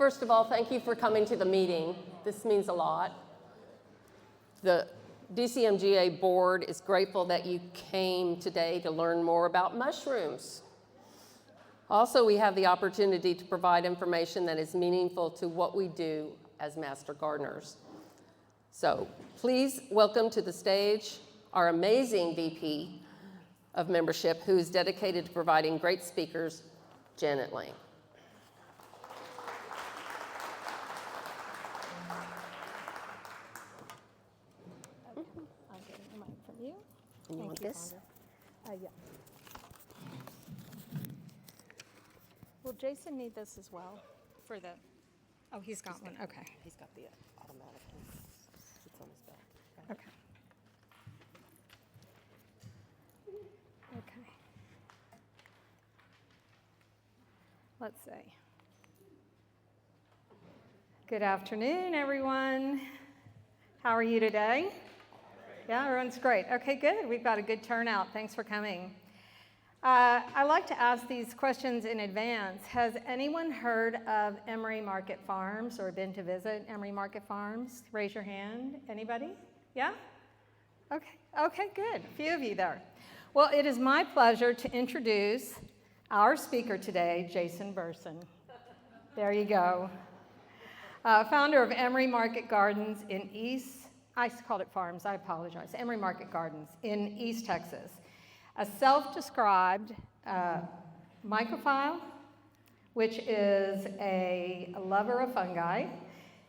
First of all, thank you for coming to the meeting. This means a lot. The DCMGA board is grateful that you came today to learn more about mushrooms. Also, we have the opportunity to provide information that is meaningful to what we do as master gardeners. So please welcome to the stage our amazing VP of membership who is dedicated to providing great speakers, Janet Lang. I'll get a mic from you. And you want this? Yeah. Will Jason need this as well for the, oh, he's got one, okay. He's got the automatic one. It's on his back. Okay. Okay. Let's see. Good afternoon, everyone. How are you today? Yeah, everyone's great. Okay, good. We've got a good turnout. Thanks for coming. I like to ask these questions in advance. Has anyone heard of Emery Market Farms or been to visit Emery Market Farms? Raise your hand. Anybody? Yeah? Okay, good. A few of you there. Well, it is my pleasure to introduce our speaker today, Jason Burson. There you go. Founder of Emery Market Gardens in I called it farms, I apologize. Emery Market Gardens in East Texas. A self-described mycophile, which is a lover of fungi.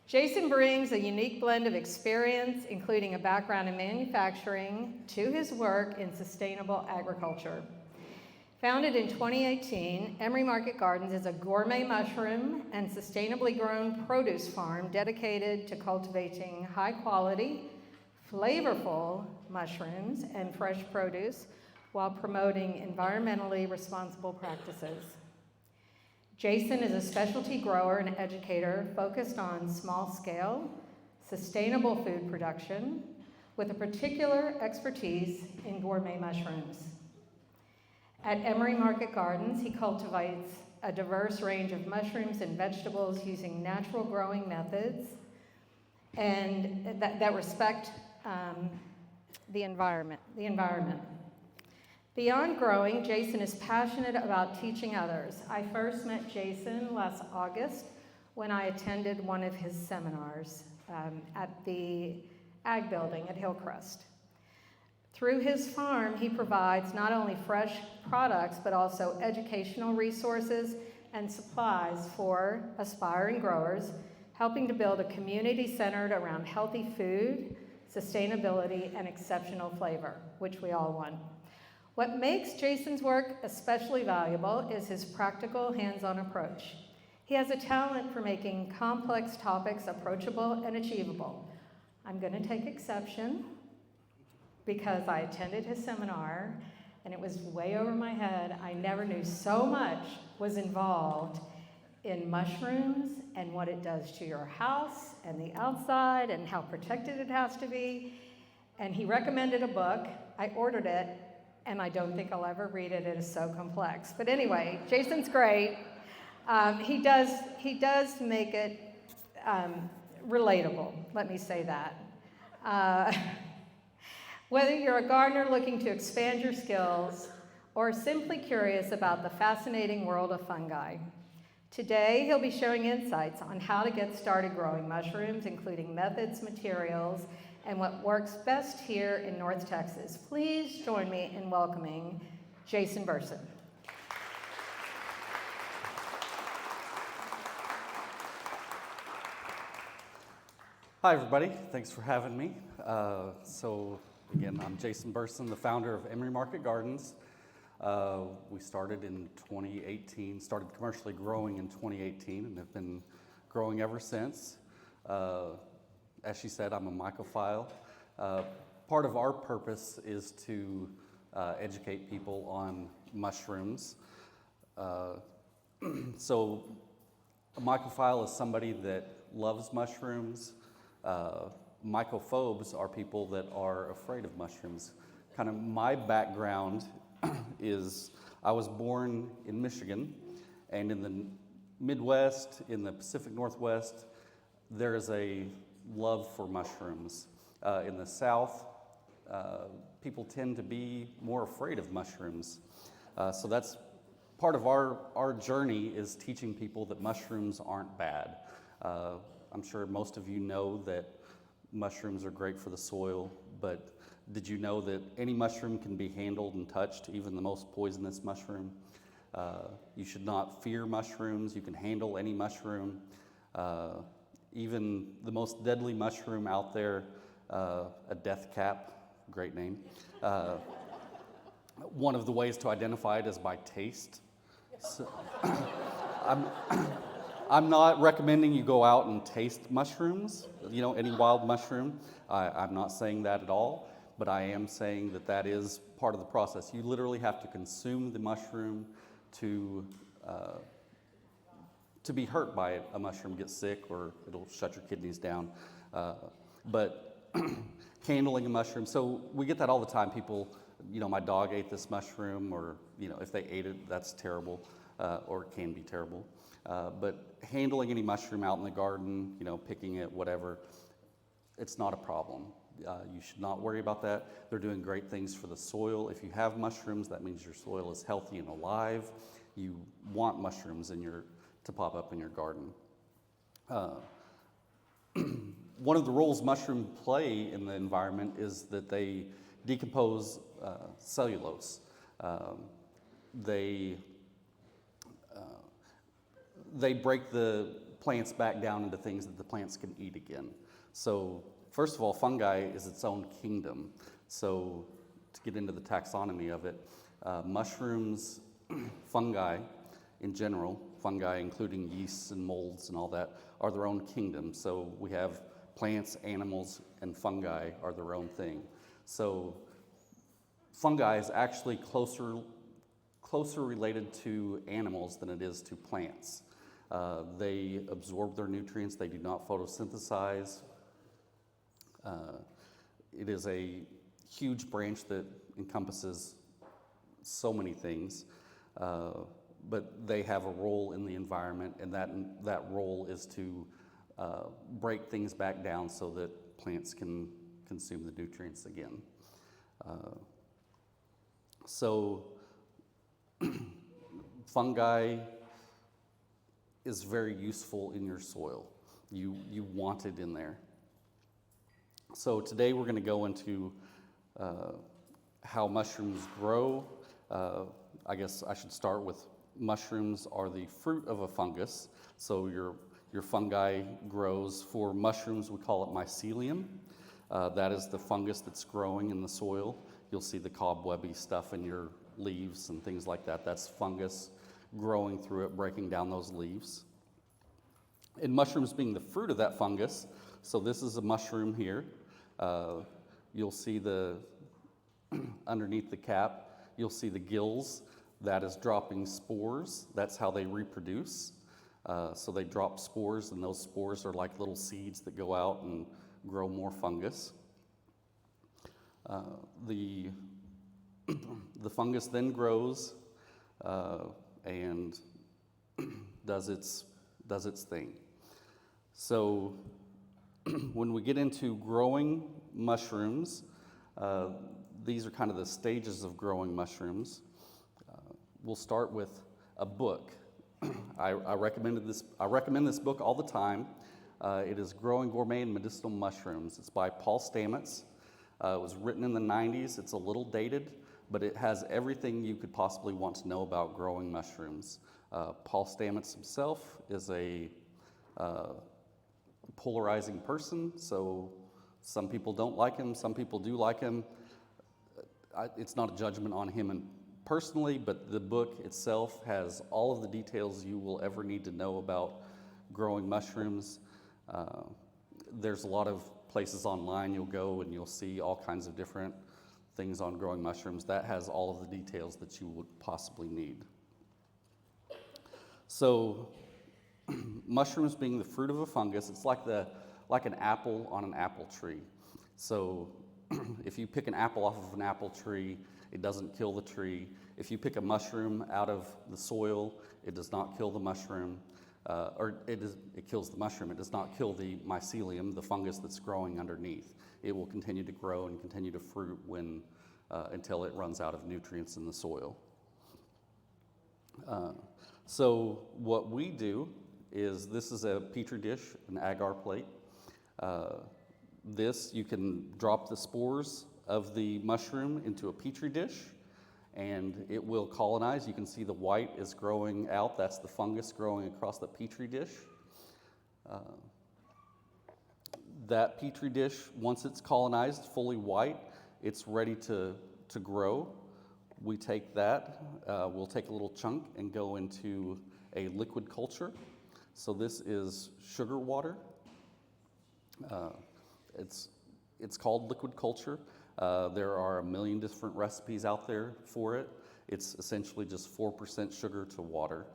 Jason brings a unique blend of experience, including a background in manufacturing, to his work in sustainable agriculture. Founded in 2018, Emery Market Gardens is a gourmet mushroom and sustainably grown produce farm dedicated to cultivating high-quality, flavorful mushrooms and fresh produce while promoting environmentally responsible practices. Jason is a specialty grower and educator focused on small-scale, sustainable food production with a particular expertise in gourmet mushrooms. At Emery Market Gardens, he cultivates a diverse range of mushrooms and vegetables using natural growing methods and that respect the environment. Beyond growing, Jason is passionate about teaching others. I first met Jason last August when I attended one of his seminars at the Ag Building at Hillcrest. Through his farm, he provides not only fresh products, but also educational resources and supplies for aspiring growers, helping to build a community centered around healthy food, sustainability, and exceptional flavor, which we all want. What makes Jason's work especially valuable is his practical, hands-on approach. He has a talent for making complex topics approachable and achievable. I'm going to take exception because I attended his seminar and it was way over my head. I never knew so much was involved in mushrooms and what it does to your house and the outside and how protected it has to be. And he recommended a book. I ordered it, and I don't think I'll ever read it. It is so complex. But anyway, Jason's great. He does make it relatable, let me say that. Whether you're a gardener looking to expand your skills or simply curious about the fascinating world of fungi, today he'll be sharing insights on how to get started growing mushrooms, including methods, materials, and what works best here in North Texas. Please join me in welcoming Jason Burson. Hi, everybody. Thanks for having me. Again, I'm Jason Burson, the founder of Emery Market Gardens. We started in 2018, started commercially growing in 2018, and have been growing ever since. As she said, I'm a mycophile. Part of our purpose is to educate people on mushrooms. So a mycophile is somebody that loves mushrooms. Mycophobes are people that are afraid of mushrooms. Kind of my background is I was born in Michigan, and in the Midwest, in the Pacific Northwest, there is a love for mushrooms. In the South, people tend to be more afraid of mushrooms. So that's part of our journey, is teaching people that mushrooms aren't bad. I'm sure most of you know that mushrooms are great for the soil, but did you know that any mushroom can be handled and touched, even the most poisonous mushroom? You should not fear mushrooms. You can handle any mushroom. Even the most deadly mushroom out there, a death cap, great name. One of the ways to identify it is by taste. So, I'm not recommending you go out and taste mushrooms, any wild mushroom. I'm not saying that at all, but I am saying that that is part of the process. You literally have to consume the mushroom to be hurt by it. A mushroom gets sick, or it'll shut your kidneys down. But handling a mushroom, so we get that all the time. People, my dog ate this mushroom, or if they ate it, that's terrible, or it can be terrible. But handling any mushroom out in the garden, picking it, whatever, it's not a problem. You should not worry about that. They're doing great things for the soil. If you have mushrooms, that means your soil is healthy and alive. You want mushrooms to pop up in your garden. One of the roles mushrooms play in the environment is that they decompose cellulose. They break the plants back down into things that the plants can eat again. So first of all, fungi is its own kingdom. So to get into the taxonomy of it, mushrooms, fungi in general, fungi including yeasts and molds and all that, are their own kingdom. So we have plants, animals, and fungi are their own thing. So fungi is actually closer related to animals than it is to plants. They absorb their nutrients. They do not photosynthesize. It is a huge branch that encompasses so many things, but they have a role in the environment, and that role is to break things back down so that plants can consume the nutrients again. So fungi is very useful in your soil. You want it in there. So today we're going to go into how mushrooms grow. I guess I should start with mushrooms are the fruit of a fungus. So your fungi grows. For mushrooms, we call it mycelium. That is the fungus that's growing in the soil. You'll see the cobwebby stuff in your leaves and things like that. That's fungus growing through it, breaking down those leaves. And mushrooms being the fruit of that fungus, so this is a mushroom here. You'll see underneath the cap, you'll see the gills. That is dropping spores. That's how they reproduce. So they drop spores, and those spores are like little seeds that go out and grow more fungus. The fungus then grows and does its thing. So when we get into growing mushrooms, these are kind of the stages of growing mushrooms. We'll start with a book. I recommend this book all the time. It is Growing Gourmet and Medicinal Mushrooms. It's by Paul Stamets. It was written in the 90s. It's a little dated, but it has everything you could possibly want to know about growing mushrooms. Paul Stamets himself is a polarizing person, so some people don't like him, some people do like him. It's not a judgment on him personally, but the book itself has all of the details you will ever need to know about growing mushrooms. There's a lot of places online you'll go and you'll see all kinds of different things on growing mushrooms. That has all of the details that you would possibly need. So mushrooms being the fruit of a fungus, it's like an apple on an apple tree. So if you pick an apple off of an apple tree, it doesn't kill the tree. If you pick a mushroom out of the soil, it does not kill the mushroom. it kills the mushroom. It does not kill the mycelium, the fungus that's growing underneath. It will continue to grow and continue to fruit until it runs out of nutrients in the soil. So what we do is, this is a petri dish, an agar plate. You can drop the spores of the mushroom into a petri dish, and it will colonize. You can see the white is growing out. That's the fungus growing across the petri dish. That petri dish, once it's colonized, fully white, it's ready to grow. We take that, we'll take a little chunk and go into a liquid culture. So this is sugar water. It's called liquid culture. There are a million different recipes out there for it. It's essentially just 4% sugar to water.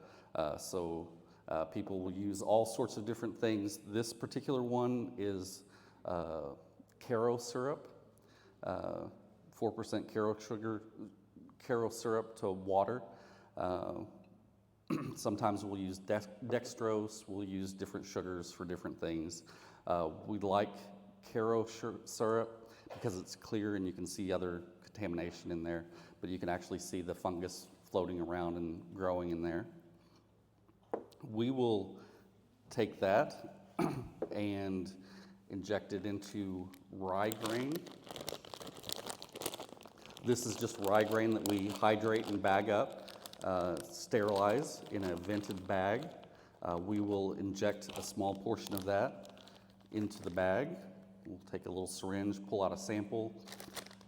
People will use all sorts of different things. This particular one is caro syrup, 4% caro syrup to water. Sometimes we'll use dextrose, we'll use different sugars for different things. We like caro syrup because it's clear and you can see other contamination in there, but you can actually see the fungus floating around and growing in there. We will take that and inject it into rye grain. This is just rye grain that we hydrate and bag up, sterilize in a vented bag. We will inject a small portion of that into the bag. We'll take a little syringe, pull out a sample,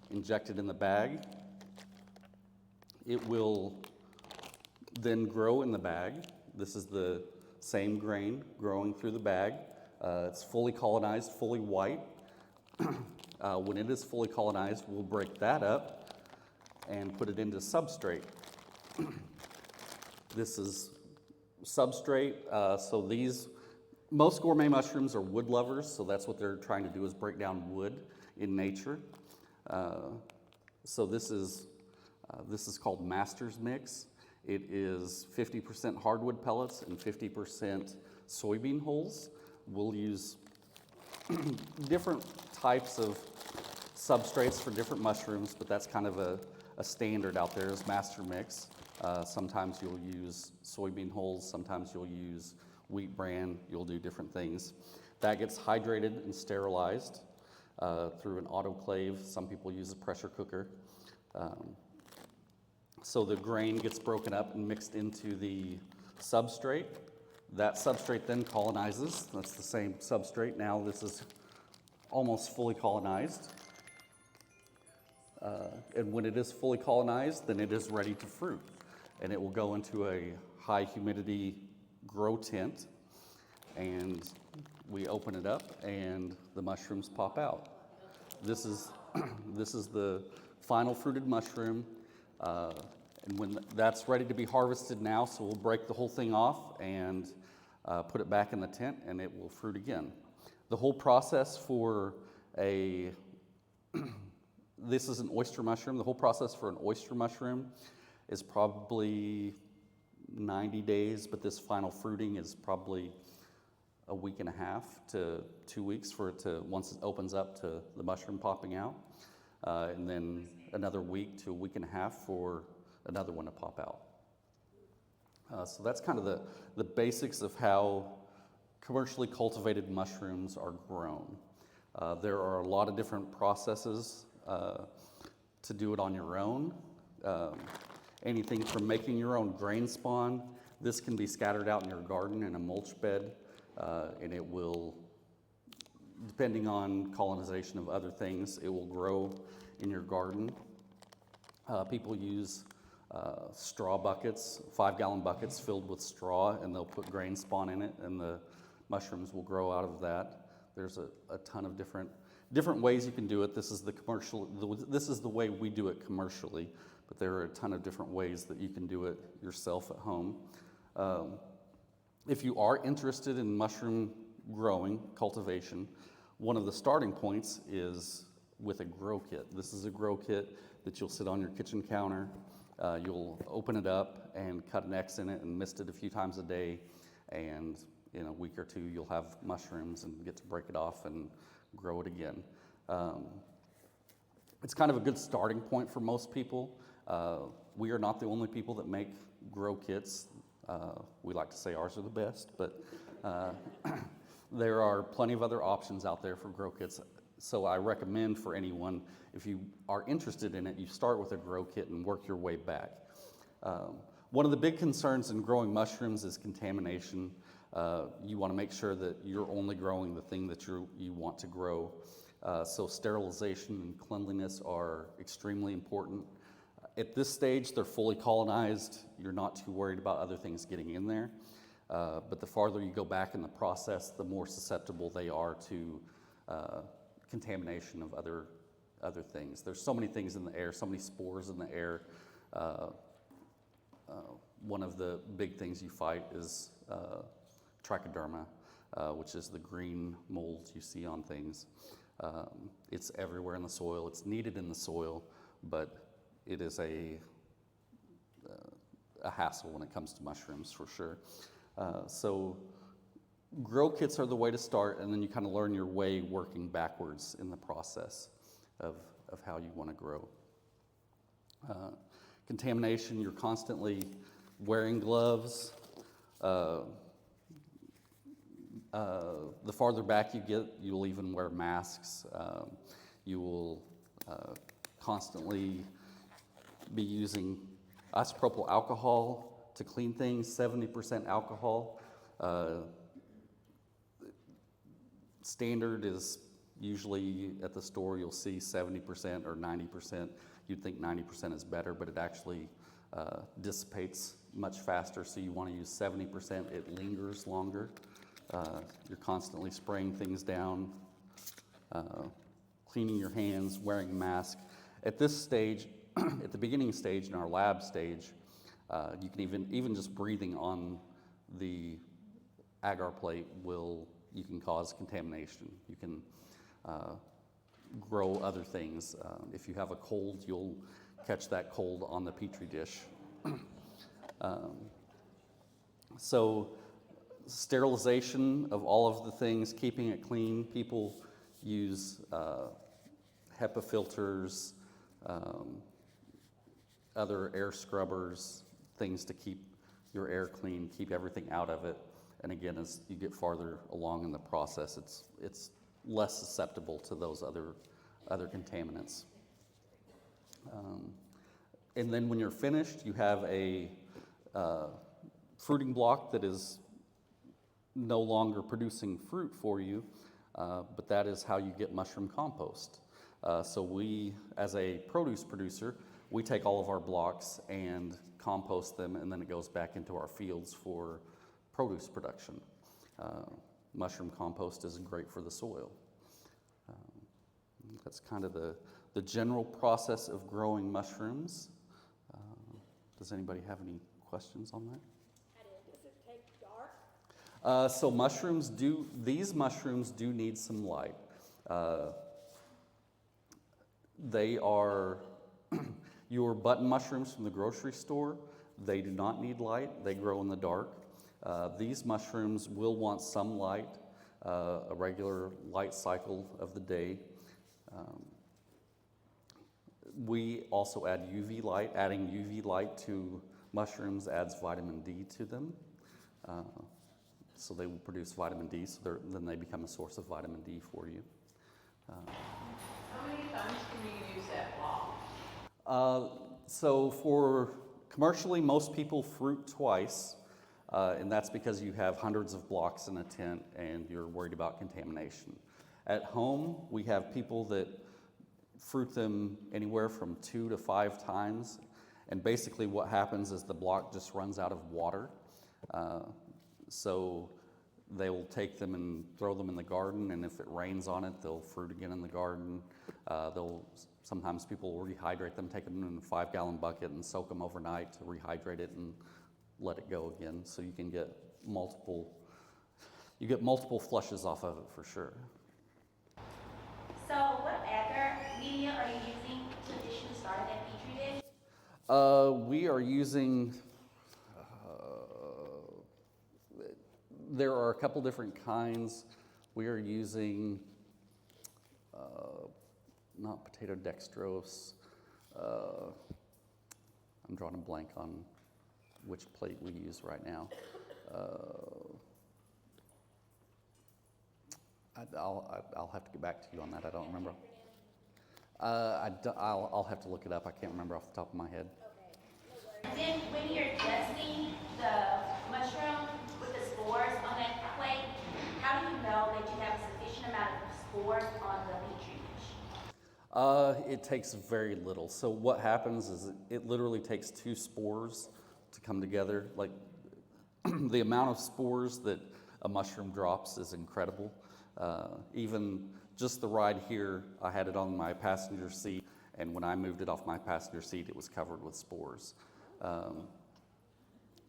inject it in the bag. It will then grow in the bag. This is the same grain growing through the bag. It's fully colonized, fully white. When it is fully colonized, we'll break that up and put it into substrate. This is substrate. Most gourmet mushrooms are wood lovers, so that's what they're trying to do, is break down wood in nature. This is called Master's Mix. It is 50% hardwood pellets and 50% soybean hulls. We'll use different types of substrates for different mushrooms, but that's kind of a standard out there is Master Mix. Sometimes you'll use soybean hulls, sometimes you'll use wheat bran, you'll do different things. That gets hydrated and sterilized through an autoclave. Some people use a pressure cooker. So the grain gets broken up and mixed into the substrate. That substrate then colonizes. That's the same substrate. Now this is almost fully colonized. And when it is fully colonized, then it is ready to fruit. And it will go into a high humidity grow tent. And we open it up and the mushrooms pop out. This is the final fruited mushroom. And when that's ready to be harvested now, so we'll break the whole thing off and put it back in the tent and it will fruit again. The whole process for this is an oyster mushroom. The whole process for an oyster mushroom is probably 90 days, but this final fruiting is probably a week and a half to 2 weeks for it to, once it opens up, to the mushroom popping out. And then another week to a week and a half for another one to pop out. So that's kind of the basics of how commercially cultivated mushrooms are grown. There are a lot of different processes to do it on your own. Anything from making your own grain spawn. This can be scattered out in your garden in a mulch bed, and it will, depending on colonization of other things, it will grow in your garden. People use straw buckets, 5-gallon buckets filled with straw, and they'll put grain spawn in it, and the mushrooms will grow out of that. There's a ton of different ways you can do it. This is the way we do it commercially, but there are a ton of different ways that you can do it yourself at home. If you are interested in mushroom growing, cultivation, one of the starting points is with a grow kit. This is a grow kit that you'll sit on your kitchen counter. You'll open it up and cut an X in it and mist it a few times a day, and in a week or two you'll have mushrooms and get to break it off and grow it again. It's kind of a good starting point for most people. We are not the only people that make grow kits. We like to say ours are the best, but there are plenty of other options out there for grow kits. So I recommend for anyone, if you are interested in it, you start with a grow kit and work your way back. One of the big concerns in growing mushrooms is contamination. You want to make sure that you're only growing the thing that you want to grow. So sterilization and cleanliness are extremely important. At this stage, they're fully colonized. You're not too worried about other things getting in there. But the farther you go back in the process, the more susceptible they are to contamination of other things. There's so many things in the air, so many spores in the air. One of the big things you fight is trichoderma, which is the green mold you see on things. It's everywhere in the soil. It's needed in the soil, but it is a hassle when it comes to mushrooms for sure. So grow kits are the way to start, and then you kind of learn your way working backwards in the process of how you want to grow. Contamination, you're constantly wearing gloves. The farther back you get, you'll even wear masks. You will constantly be using isopropyl alcohol to clean things, 70% alcohol. Standard is usually at the store you'll see 70% or 90%. You'd think 90% is better, but it actually dissipates much faster, so you want to use 70%. It lingers longer. You're constantly spraying things down, cleaning your hands, wearing a mask. At this stage, at the beginning stage, in our lab stage, you can even just breathing on the agar plate you can cause contamination. You can grow other things. If you have a cold, you'll catch that cold on the petri dish. So sterilization of all of the things, keeping it clean. People use HEPA filters, other air scrubbers, things to keep your air clean, keep everything out of it. And again, as you get farther along in the process, it's less susceptible to those other contaminants. And then when you're finished, you have a fruiting block that is no longer producing fruit for you, but that is how you get mushroom compost. So we, as a produce producer, we take all of our blocks and compost them, and then it goes back into our fields for produce production. Mushroom compost is great for the soil. That's kind of the general process of growing mushrooms. Does anybody have any questions on that? Does it take dark? So these mushrooms do need some light. They are your button mushrooms from the grocery store. They do not need light. They grow in the dark. These mushrooms will want some light, a regular light cycle of the day. We also add UV light. Adding UV light to mushrooms adds vitamin D to them. So they will produce vitamin D, so then they become a source of vitamin D for you. How many times can you use that block? So for commercially, most people fruit twice, and that's because you have hundreds of blocks in a tent and you're worried about contamination. At home, we have people that fruit them anywhere from 2 to 5 times, and basically what happens is the block just runs out of water. So they will take them and throw them in the garden, and if it rains on it, they'll fruit again in the garden. Sometimes people will rehydrate them, take them in a 5-gallon bucket and soak them overnight to rehydrate it and let it go again. So you can get multiple flushes off of it for sure. So what agar media are you using to initially start that petri dish? We are using There are a couple different kinds. We are using, not potato dextrose. I'm drawing a blank on which plate we use right now. I'll have to get back to you on that. I don't remember. I'll have to look it up. I can't remember off the top of my head. And then when you're testing the mushroom with the spores on that plate, how do you know that you have a sufficient amount of spores on the petri dish? It takes very little. So what happens is it literally takes 2 spores to come together. Like the amount of spores that a mushroom drops is incredible. Even just the ride here, I had it on my passenger seat, and when I moved it off my passenger seat, it was covered with spores.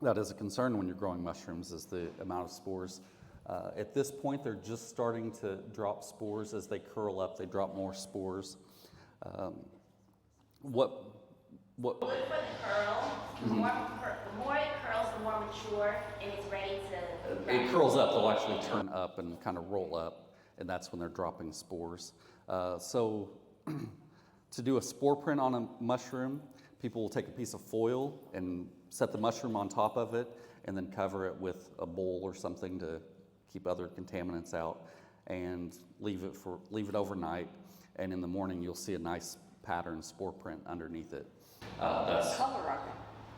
That is a concern when you're growing mushrooms, is the amount of spores. At this point, they're just starting to drop spores. As they curl up, they drop more spores. Good for the curl. The more it curls, the more mature, and it's ready to. It curls up, they'll actually turn up and kind of roll up, and that's when they're dropping spores. So to do a spore print on a mushroom, people will take a piece of foil and set the mushroom on top of it, and then cover it with a bowl or something to keep other contaminants out, and leave it overnight. And in the morning, you'll see a nice pattern spore print underneath it. What color are they?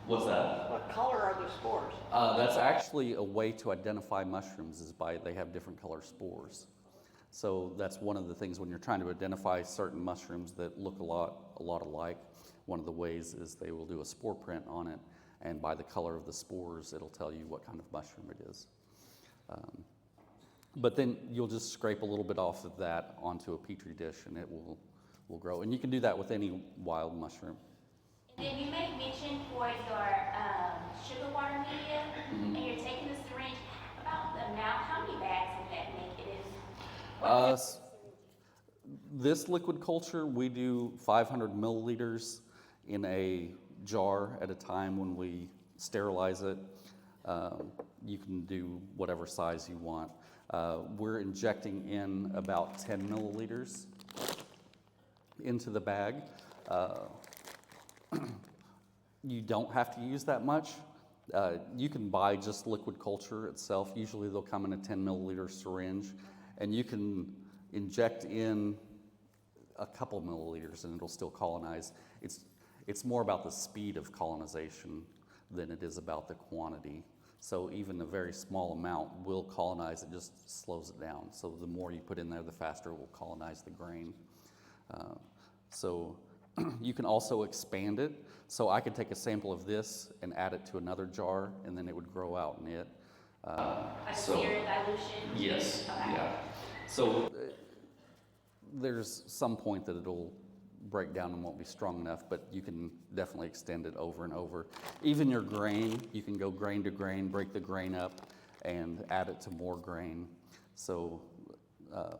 What's that? What color are the spores? That's actually a way to identify mushrooms, is they have different color spores. So that's one of the things when you're trying to identify certain mushrooms that look a lot alike. One of the ways is they will do a spore print on it, and by the color of the spores, it'll tell you what kind of mushroom it is. But then you'll just scrape a little bit off of that onto a petri dish, and it will grow. And you can do that with any wild mushroom. And then you made mention for your sugar water media, and you're taking the syringe. About the amount, how many bags would that make it in? This liquid culture, we do 500 milliliters in a jar at a time when we sterilize it. You can do whatever size you want. We're injecting in about 10 milliliters into the bag. You don't have to use that much. You can buy just liquid culture itself. Usually they'll come in a 10 milliliter syringe, and you can inject in a couple milliliters and it'll still colonize. It's more about the speed of colonization than it is about the quantity. So even a very small amount will colonize, it just slows it down. So the more you put in there, the faster it will colonize the grain. So you can also expand it. So I could take a sample of this and add it to another jar, and then it would grow out in it. Like a serum dilution? Yes, Okay. yeah. So there's some point that it'll break down and won't be strong enough, but you can definitely extend it over and over. Even your grain, you can go grain to grain, break the grain up, and add it to more grain. So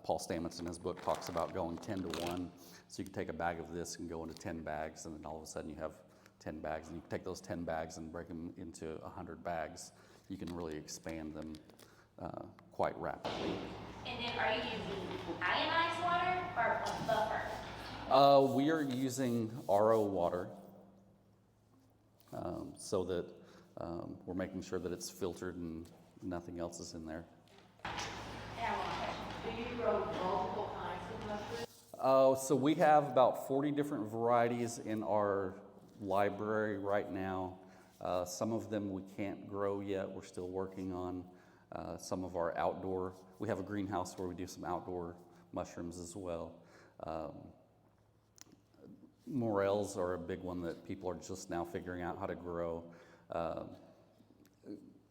Paul Stamets in his book talks about going 10 to 1. So you can take a bag of this and go into 10 bags, and then all of a sudden you have 10 bags, and you can take those 10 bags and break them into 100 bags. You can really expand them quite rapidly. And then are you using ionized water or a buffer? We are using RO water so that we're making sure that it's filtered and nothing else is in there. And I have one more question. Do you grow multiple kinds of mushrooms? So we have about 40 different varieties in our library right now. Some of them we can't grow yet. We're still working on some of our outdoor. We have a greenhouse where we do some outdoor mushrooms as well. Morels are a big one that people are just now figuring out how to grow,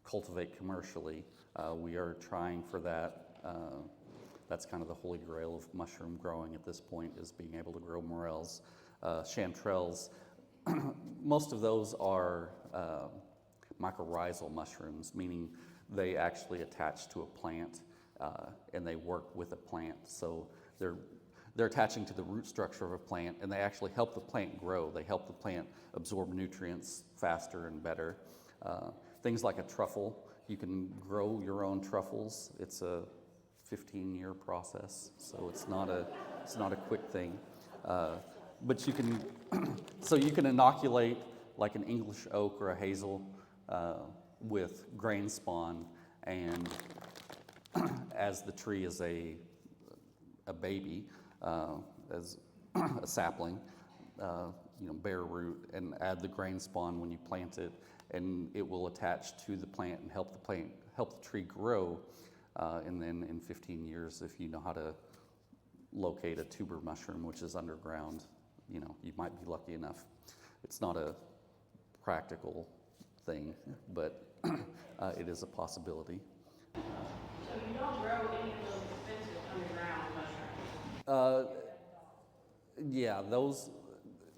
cultivate commercially. We are trying for that. That's kind of the holy grail of mushroom growing at this point, is being able to grow morels, chanterelles. Most of those are mycorrhizal mushrooms, meaning they actually attach to a plant and they work with a plant. So they're attaching to the root structure of a plant, and they actually help the plant grow. They help the plant absorb nutrients faster and better. Things like a truffle, You can grow your own truffles. It's a 15-year process, so it's not a quick thing. But you can, so you can inoculate like an English oak or a hazel with grain spawn, and as the tree is a baby, as a sapling, bare root, and add the grain spawn when you plant it, and it will attach to the plant and help the tree grow. And then in 15 years, if you know how to locate a tuber mushroom, which is underground, you might be lucky enough. It's not a practical thing, but it is a possibility. So you don't grow any of those expensive underground mushrooms? Yeah,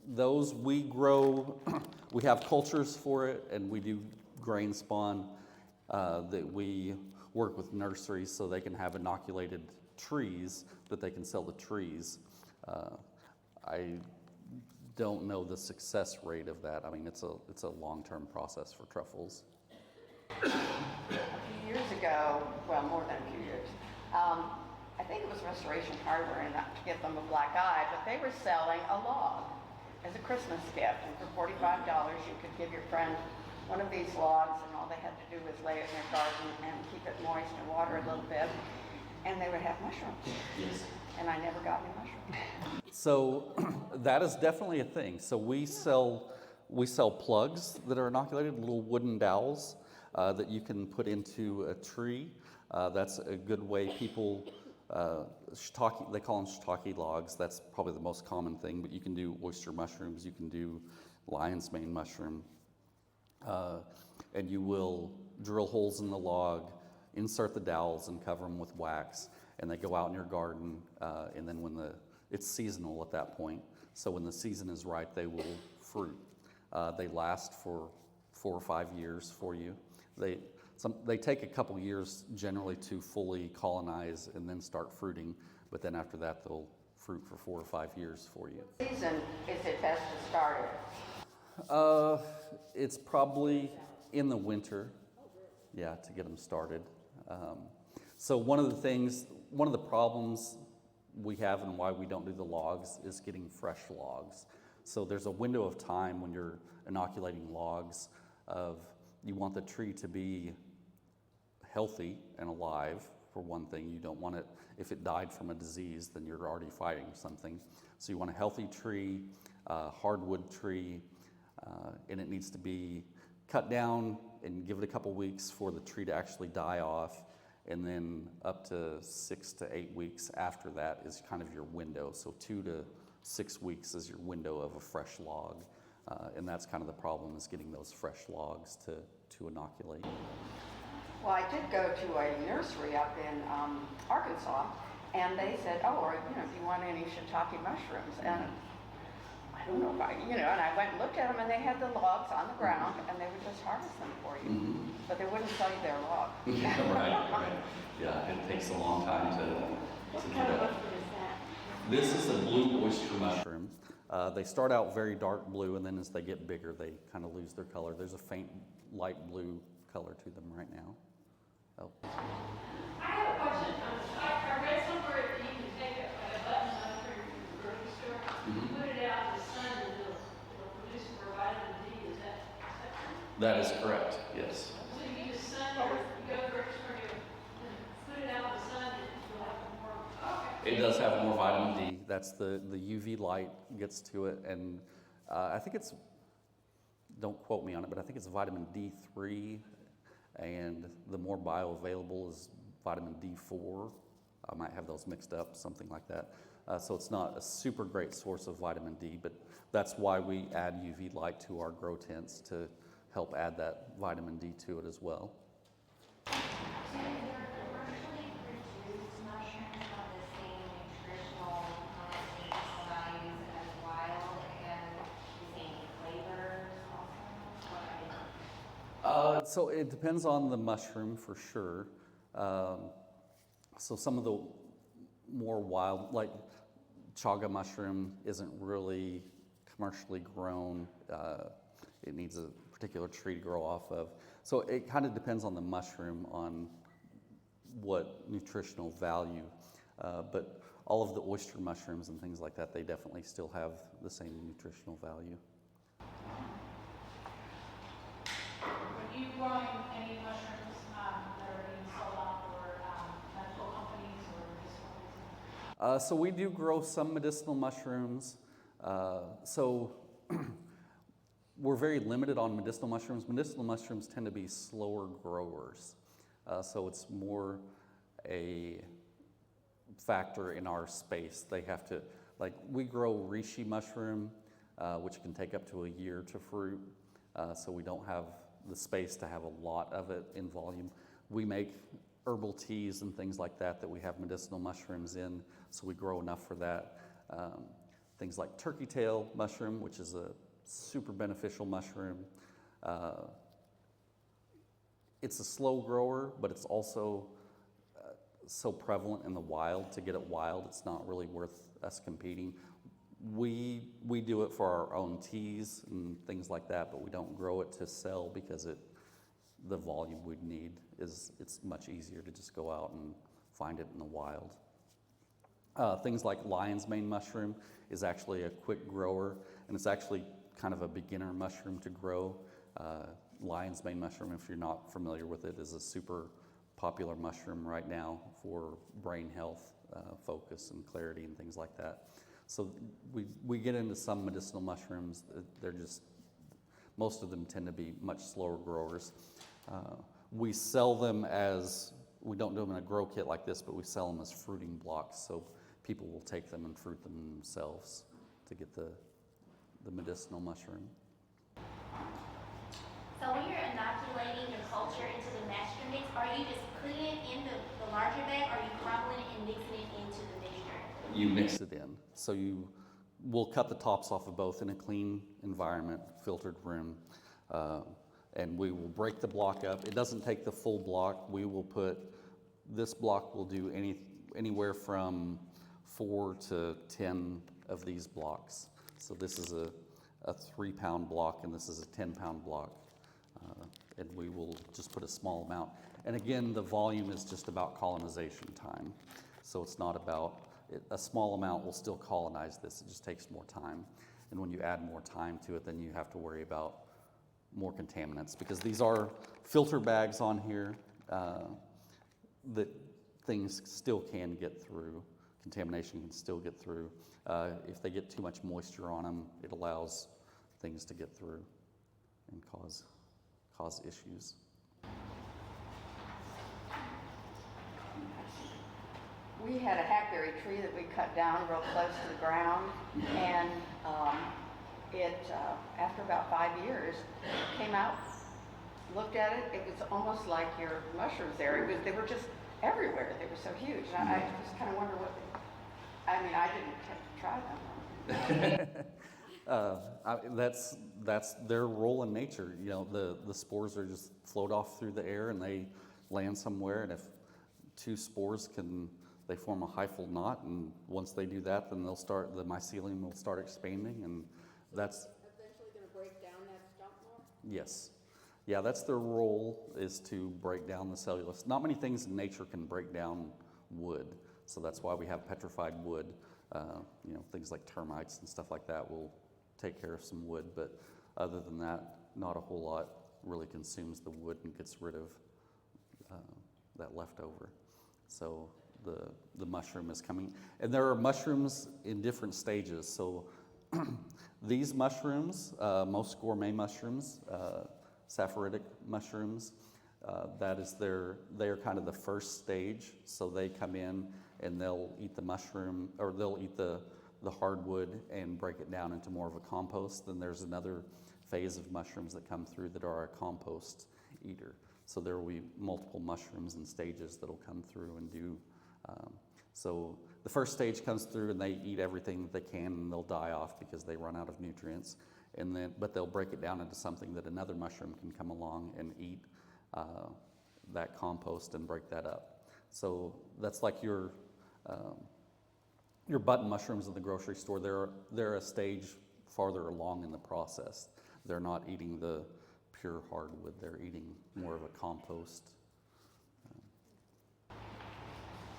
those we grow. We have cultures for it, and we do grain spawn that we work with nurseries so they can have inoculated trees that they can sell the trees. I don't know the success rate of that. I mean, it's a long-term process for truffles. A few years ago, well, more than a few years, I think it was Restoration Hardware, and not to give them a black eye, but they were selling a log as a Christmas gift. And for $45, you could give your friend one of these logs, and all they had to do was lay it in their garden and keep it moist and water it a little bit, and they would have mushrooms. Yes. And I never got any mushrooms. So that is definitely a thing. So we sell plugs that are inoculated, little wooden dowels that you can put into a tree. That's a good way people, they call them shiitake logs. That's probably the most common thing, but you can do oyster mushrooms, you can do lion's mane mushroom. And you will drill holes in the log, insert the dowels, and cover them with wax. And they go out in your garden, and then it's seasonal at that point. So when the season is right, they will fruit. They last for 4 or 5 years for you. They take a couple years generally to fully colonize and then start fruiting, but then after that they'll fruit for 4 or 5 years for you. What season is it best to start it? It's probably in the winter, to get them started. So one of the problems we have and why we don't do the logs is getting fresh logs. So there's a window of time when you're inoculating logs of you want the tree to be healthy and alive, for one thing. You don't want it, if it died from a disease, then you're already fighting something. So you want a healthy tree, hardwood tree, and it needs to be cut down and give it a couple weeks for the tree to actually die off. And then up to 6 to 8 weeks after that is kind of your window. So 2 to 6 weeks is your window of a fresh log. And that's kind of the problem, is getting those fresh logs to inoculate. Well, I did go to a nursery up in Arkansas, and they said, if you want any shiitake mushrooms. And I don't know if and I went and looked at them, and they had the logs on the ground, and they would just harvest them for you. Mm-hmm. But they wouldn't sell you their log. Right. Yeah, it takes a long time to do that. This is a blue oyster mushroom. They start out very dark blue, and then as they get bigger, they kind of lose their color. There's a faint light blue color to them right now. Oh. I have a question. I read somewhere that you can take a button mushroom from the grocery store, put it out in the sun, and it'll produce more vitamin D. Is that true? That is correct, yes. So you use sun, or you go to the grocery store, you put it out in the sun, and you'll have more. Okay. It does have more vitamin D. That's the UV light gets to it, and I think don't quote me on it, but I think it's vitamin D3, and the more bioavailable is vitamin D4. I might have those mixed up, something like that. So it's not a super great source of vitamin D, but that's why we add UV light to our grow tents to help add that vitamin D to it as well. So it depends on the mushroom for sure. So some of the more wild, like chaga mushroom, isn't really commercially grown. It needs a particular tree to grow off of. So it kind of depends on the mushroom on what nutritional value, but all of the oyster mushrooms and things like that, they definitely still have the same nutritional value. Are you growing any mushrooms that are being sold out for medical companies or medicinal reasons? So we do grow some medicinal mushrooms. So we're very limited on medicinal mushrooms. Medicinal mushrooms tend to be slower growers. So it's more a factor in our space. They have to, like we grow reishi mushroom, which can take up to a year to fruit. So we don't have the space to have a lot of it in volume. We make herbal teas and things like that that we have medicinal mushrooms in, so we grow enough for that. Things like turkey tail mushroom, which is a super beneficial mushroom. It's a slow grower, but it's also so prevalent in the wild. To get it wild, it's not really worth us competing. We do it for our own teas and things like that, but we don't grow it to sell because the volume we'd need it's much easier to just go out and find it in the wild. Things like lion's mane mushroom is actually a quick grower, and it's actually kind of a beginner mushroom to grow. Lion's mane mushroom, if you're not familiar with it, is a super popular mushroom right now for brain health, focus and clarity and things like that. So we get into some medicinal mushrooms. They're just, most of them tend to be much slower growers. We sell them as, we don't do them in a grow kit like this, but we sell them as fruiting blocks. So people will take them and fruit them themselves to get the medicinal mushroom. So when you're inoculating your culture into the master mix, are you just putting it in the larger bag, or are you crumbling it and mixing it into the mixture? You mix it in. So we'll cut the tops off of both in a clean environment, filtered room, and we will break the block up. It doesn't take the full block. We will put, this block will do anywhere from 4 to 10 of these blocks. So this is a 3-pound block, and this is a 10-pound block. And we will just put a small amount. And again, the volume is just about colonization time. So it's not about, a small amount will still colonize this. It just takes more time. And when you add more time to it, then you have to worry about more contaminants, because these are filter bags on here that things still can get through. Contamination can still get through. If they get too much moisture on them, it allows things to get through and cause issues. We had a hackberry tree that we cut down real close to the ground, and after about 5 years, came out, looked at it. It was almost like your mushrooms there. They were just everywhere. They were so huge. And I just kind of wonder what I didn't have to try them. That's their role in nature. You know, the spores are just float off through the air and they land somewhere. And if 2 spores they form a hyphal knot, and once they do that, then the mycelium will start expanding, and that's eventually going to break down that stump more? Yes. Yeah, that's their role, is to break down the cellulose. Not many things in nature can break down wood, so that's why we have petrified wood. Things like termites and stuff like that will take care of some wood, but other than that, not a whole lot really consumes the wood and gets rid of that leftover. So the mushroom is coming, and there are mushrooms in different stages. So these mushrooms, most gourmet mushrooms, sapphiritic mushrooms, they're kind of the first stage. So they come in and they'll eat the mushroom, or they'll eat the hardwood and break it down into more of a compost. Then there's another phase of mushrooms that come through that are a compost eater. So there will be multiple mushrooms and stages that'll come through and do. So the first stage comes through and they eat everything that they can, and they'll die off because they run out of nutrients. But they'll break it down into something that another mushroom can come along and eat that compost and break that up. So that's like your button mushrooms in the grocery store. They're a stage farther along in the process. They're not eating the pure hardwood. They're eating more of a compost.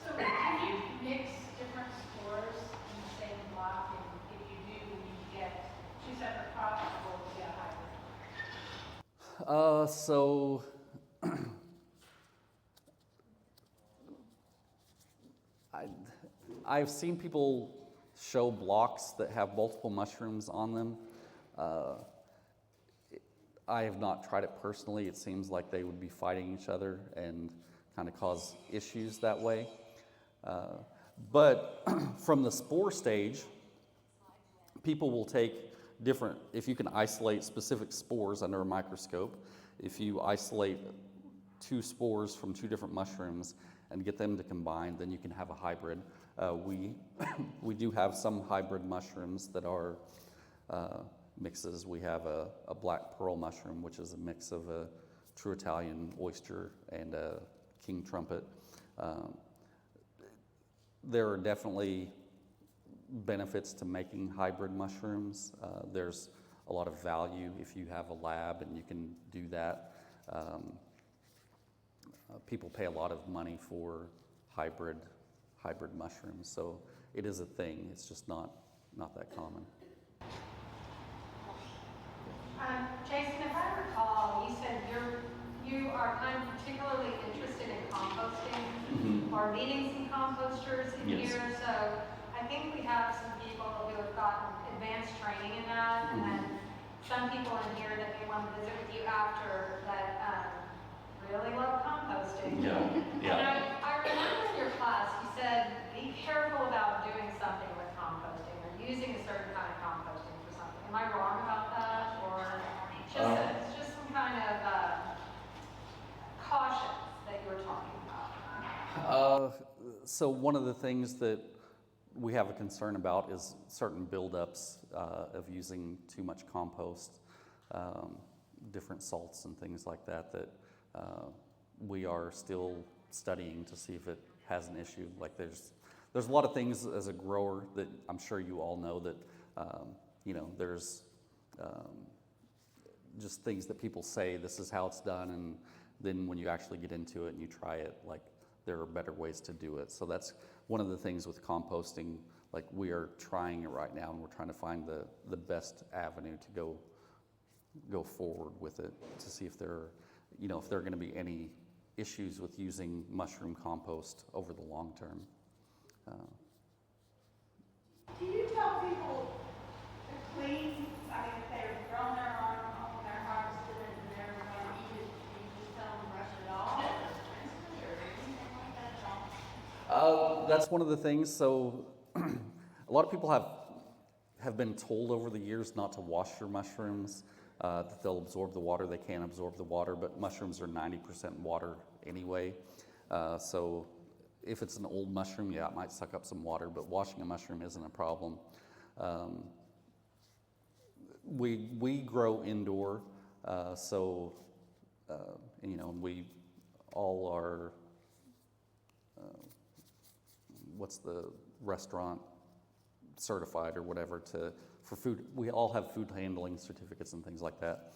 So can you mix different spores in the same block, and if you do, you get two separate crops, or will you get a hybrid? So I've seen people show blocks that have multiple mushrooms on them. I have not tried it personally. It seems like they would be fighting each other and kind of cause issues that way. But from the spore stage, people will take different, if you can isolate specific spores under a microscope, if you isolate 2 spores from 2 different mushrooms and get them to combine, then you can have a hybrid. We do have some hybrid mushrooms that are mixes. We have a black pearl mushroom, which is a mix of a true Italian oyster and a king trumpet. There are definitely benefits to making hybrid mushrooms. There's a lot of value if you have a lab and you can do that. People pay a lot of money for hybrid mushrooms, so it is a thing. It's just not that common. Jason, if I recall, you said you are kind of particularly interested in composting or meeting some composters in Yes. here. So I think we have some people who have gotten advanced training in that, and then some people in here that may want to visit with you after that really love composting. Yeah. And I remember in your class you said be careful about doing something with composting or using a certain kind of composting for something. Am I wrong about that, or just some kind of cautions that you were talking about? So one of the things that we have a concern about is certain buildups of using too much compost, different salts and things like that we are still studying to see if it has an issue. Like there's a lot of things as a grower that I'm sure you all know that there's just things that people say this is how it's done, and then when you actually get into it and you try it, like there are better ways to do it. So that's one of the things with composting. Like we are trying it right now, and we're trying to find the best avenue to go forward with it to see if there are going to be any issues with using mushroom compost over the long term. Do you tell people to clean, I mean, if they've grown their own, they're harvested it and they're going to eat it, do you just tell them to brush it off? Or anything like that at all? That's one of the things. So a lot of people have been told over the years not to wash your mushrooms, that they'll absorb the water. They can't absorb the water, but mushrooms are 90% water anyway. So if it's an old mushroom, yeah, it might suck up some water, but washing a mushroom isn't a problem. We grow indoor, so we all are. What's the restaurant certified or whatever for food? We all have food handling certificates and things like that.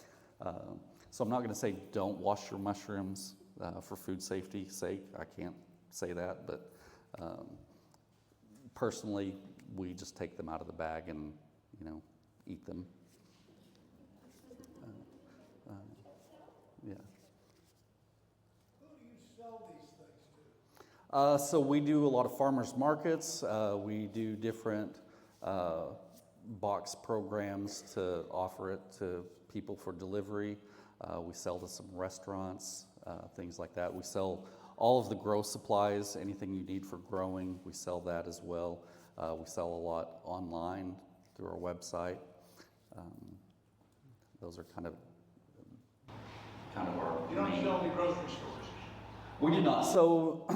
So I'm not going to say don't wash your mushrooms for food safety sake. I can't say that, but personally, we just take them out of the bag and eat them. Yeah. Who do you sell these things to? So we do a lot of farmers markets. We do different box programs to offer it to people for delivery. We sell to some restaurants, things like that. We sell all of the grow supplies, anything you need for growing, we sell that as well. We sell a lot online through our website. Those are kind of our You don't sell in the grocery stores? We do not. So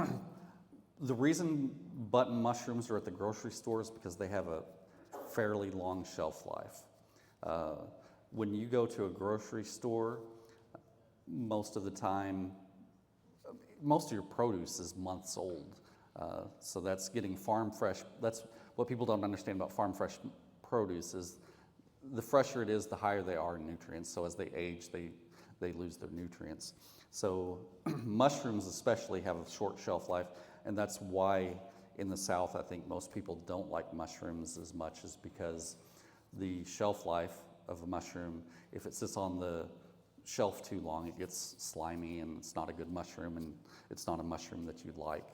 the reason button mushrooms are at the grocery store is because they have a fairly long shelf life. When you go to a grocery store, most of the time, most of your produce is months old. So that's getting farm fresh. That's what people don't understand about farm fresh produce is the fresher it is, the higher they are in nutrients. So as they age, they they lose their nutrients. So mushrooms especially have a short shelf life, and that's why in the South I think most people don't like mushrooms as much, is because the shelf life of a mushroom, if it sits on the shelf too long, it gets slimy and it's not a good mushroom, and it's not a mushroom that you like.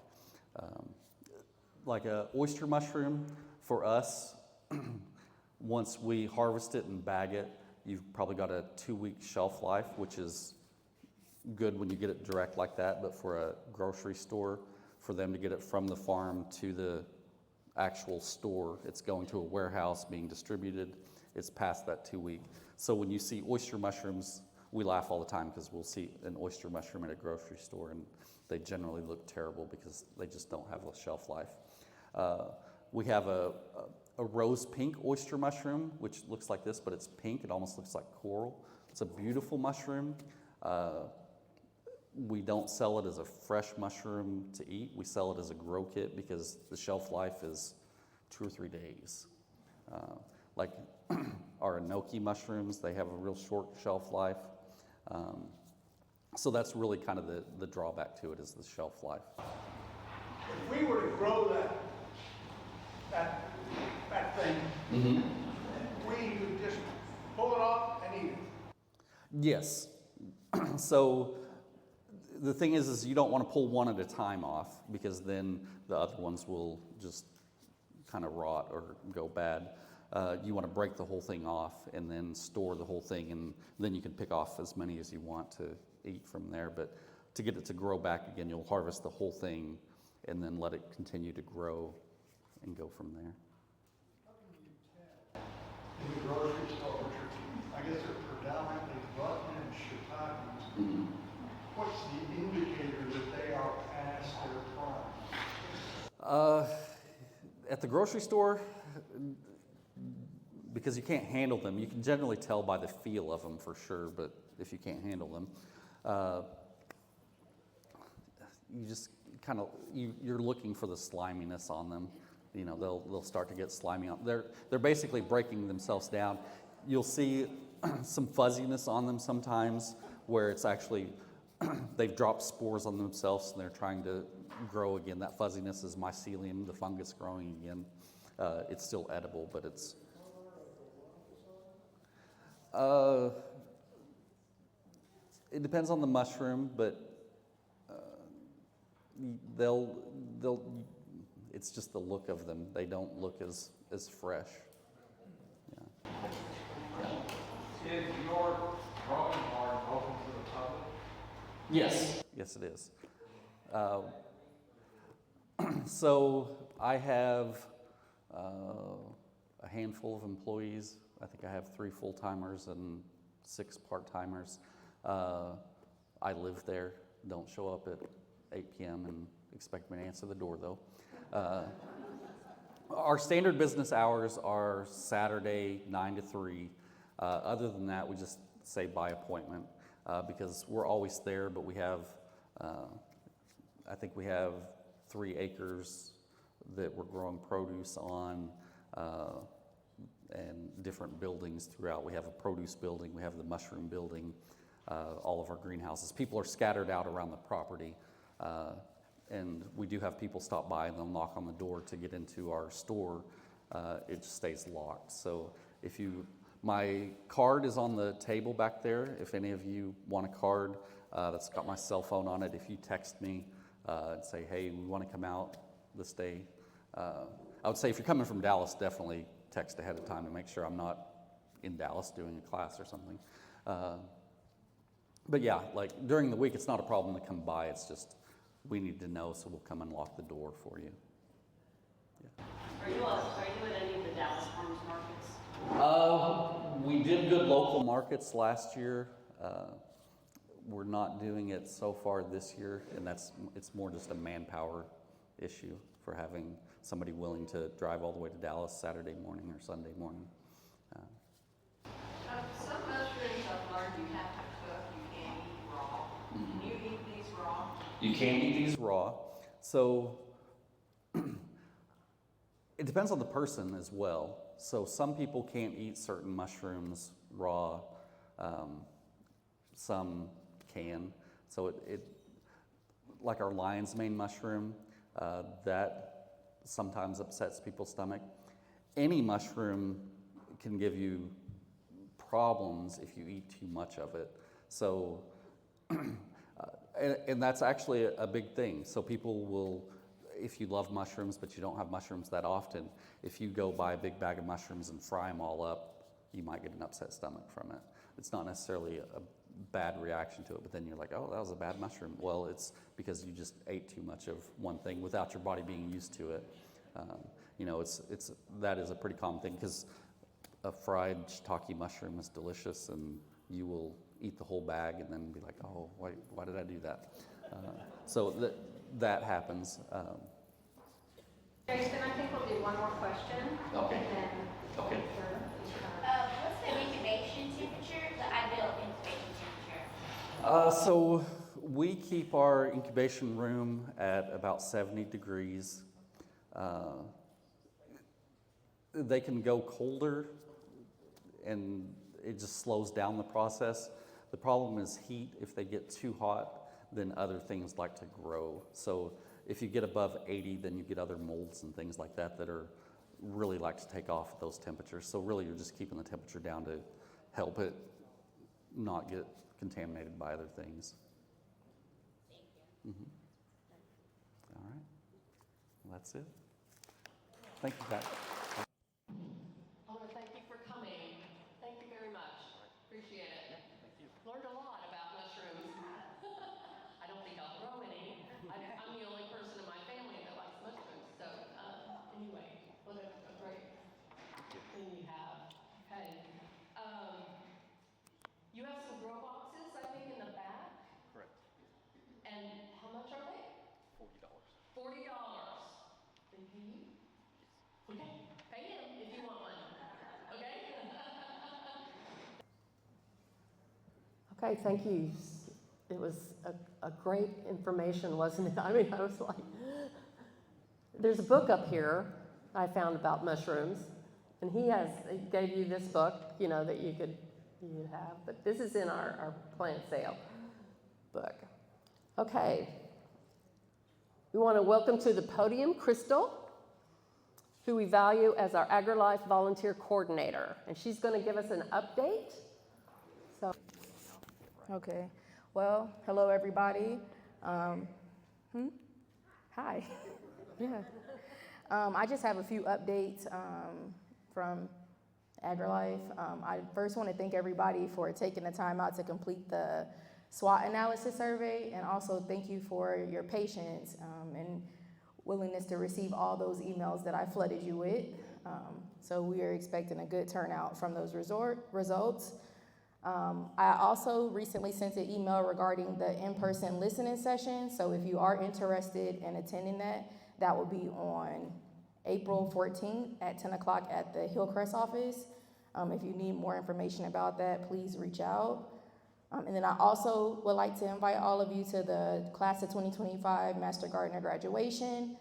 Like a oyster mushroom, for us, once we harvest it and bag it, you've probably got a 2-week shelf life, which is good when you get it direct like that, but for a grocery store, for them to get it from the farm to the actual store, it's going to a warehouse being distributed, it's past that 2-week. So when you see oyster mushrooms, we laugh all the time because we'll see an oyster mushroom at a grocery store and they generally look terrible because they just don't have a shelf life. We have a rose pink oyster mushroom, which looks like this, but it's pink. It almost looks like coral. It's a beautiful mushroom. We don't sell it as a fresh mushroom to eat. We sell it as a grow kit because the shelf life is 2 or 3 days. Like our enoki mushrooms, they have a real short shelf life. So that's really kind of the drawback to it, is the shelf life. If we were to grow that thing, we would just pull it off and eat it. Yes. So the thing is you don't want to pull one at a time off, because then the other ones will just kind of rot or go bad. You want to break the whole thing off and then store the whole thing, and then you can pick off as many as you want to eat from there. But to get it to grow back again, you'll harvest the whole thing and then let it continue to grow and go from there. In the grocery store, which are, I guess they're predominantly Burson and Chicago, what's the indicator that they are past their prime? At the grocery store, because you can't handle them, you can generally tell by the feel of them for sure, but if you can't handle them, you just kind of, you're looking for the sliminess on them. You know, they'll start to get slimy on. They're basically breaking themselves down. You'll see some fuzziness on them sometimes, where it's actually they've dropped spores on themselves and they're trying to grow again. That fuzziness is mycelium, the fungus growing again. It's still edible, but it's it depends on the mushroom, but they'll it's just the look of them. They don't look as fresh. Yeah. Is your growing garden open to the public? Yes. Yes, it is. So I have a handful of employees. I think I have 3 full-timers and 6 part-timers. I live there. Don't show up at 8 p.m. and expect me to answer the door, though. Our standard business hours are Saturday 9 to 3. Other than that, we just say by appointment, because we're always there, but we have, I think we have 3 acres that we're growing produce on, and different buildings throughout. We have a produce building, we have the mushroom building, all of our greenhouses. People are scattered out around the property. And we do have people stop by and they'll knock on the door to get into our store. It just stays locked. So my card is on the table back there. If any of you want a card that's got my cell phone on it, if you text me and say, hey, we want to come out this day. I would say if you're coming from Dallas, definitely text ahead of time to make sure I'm not in Dallas doing a class or something. But yeah, like during the week, it's not a problem to come by. It's just, we need to know, so we'll come and lock the door for you. Yeah. Are you at any of the Dallas farmers markets? We did good local markets last year. We're not doing it so far this year, and it's more just a manpower issue for having somebody willing to drive all the way to Dallas Saturday morning or Sunday morning. Some mushrooms I've learned you have to cook, you can't eat raw. Can you eat these raw? You can eat these raw. So it depends on the person as well. So some people can't eat certain mushrooms raw. some can. So it like our lion's mane mushroom, that sometimes upsets people's stomach. Any mushroom can give you problems if you eat too much of it. So, and that's actually a big thing. So people will, if you love mushrooms but you don't have mushrooms that often, if you go buy a big bag of mushrooms and fry them all up, you might get an upset stomach from it. It's not necessarily a bad reaction to it, but then you're like, oh, that was a bad mushroom. Well, it's because you just ate too much of one thing without your body being used to it. You know, that is a pretty common thing, because a fried shiitake mushroom is delicious, and you will eat the whole bag and then be like, oh, why did I do that? So that happens. Jason, I think we'll do one more question. Okay. And then Okay. What's the incubation temperature, the ideal incubation temperature? So we keep our incubation room at about 70 degrees. They can go colder, and it just slows down the process. The problem is heat. If they get too hot, then other things like to grow. So if you get above 80, then you get other molds and things like that are really like to take off at those temperatures. So really you're just keeping the temperature down to help it not get contaminated by other things. Mm-hmm. All right. Well, that's it. Thank you, Pat. I want to thank you for coming. Thank you very much. Appreciate it. Thank you. Learned a lot about mushrooms. I don't think I'll grow any. I'm the only person in my family that likes mushrooms. So anyway, what a great thing you have. Okay. You have some grow boxes, I think, in the back. Correct. And how much are they? $40. $40. They pay you? Okay. Pay him if you want one. Okay? Okay, thank you. It was a great information, wasn't it? I mean, I was like, there's a book up here I found about mushrooms, and he gave you this book, you know, that you could have, but this is in our plant sale book. Okay. We want to welcome to the podium Crystal, who we value as our AgriLife volunteer coordinator, and she's going to give us an update. So. Okay. Well, hello everybody. Hi. Yeah. I just have a few updates from AgriLife. I first want to thank everybody for taking the time out to complete the SWOT analysis survey, and also thank you for your patience and willingness to receive all those emails that I flooded you with. So we are expecting a good turnout from those results. I also recently sent an email regarding the in-person listening session. So if you are interested in attending that will be on April 14th at 10 o'clock at the Hillcrest office. If you need more information about that, please reach out. And then I also would like to invite all of you to the class of 2025 Master Gardener graduation.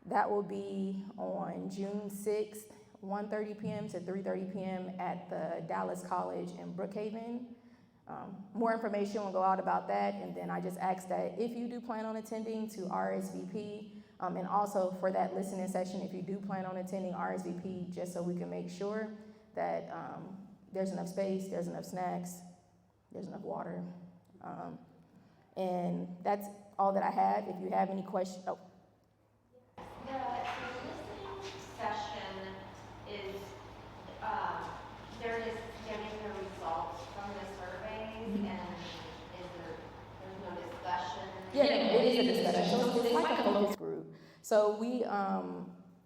That will be on June 6th, 1:30 p.m. to 3:30 p.m. at the Dallas College in Brookhaven. More information will go out about that, and then I just ask that if you do plan on attending, to RSVP, and also for that listening session, if you do plan on attending, RSVP, just so we can make sure that there's enough space, there's enough snacks, there's enough water. And that's all that I have. If you have any questions, The listening session is, they're just getting the results from the surveys, and there's no discussion? yeah, it is a discussion. So it's like a focus group. So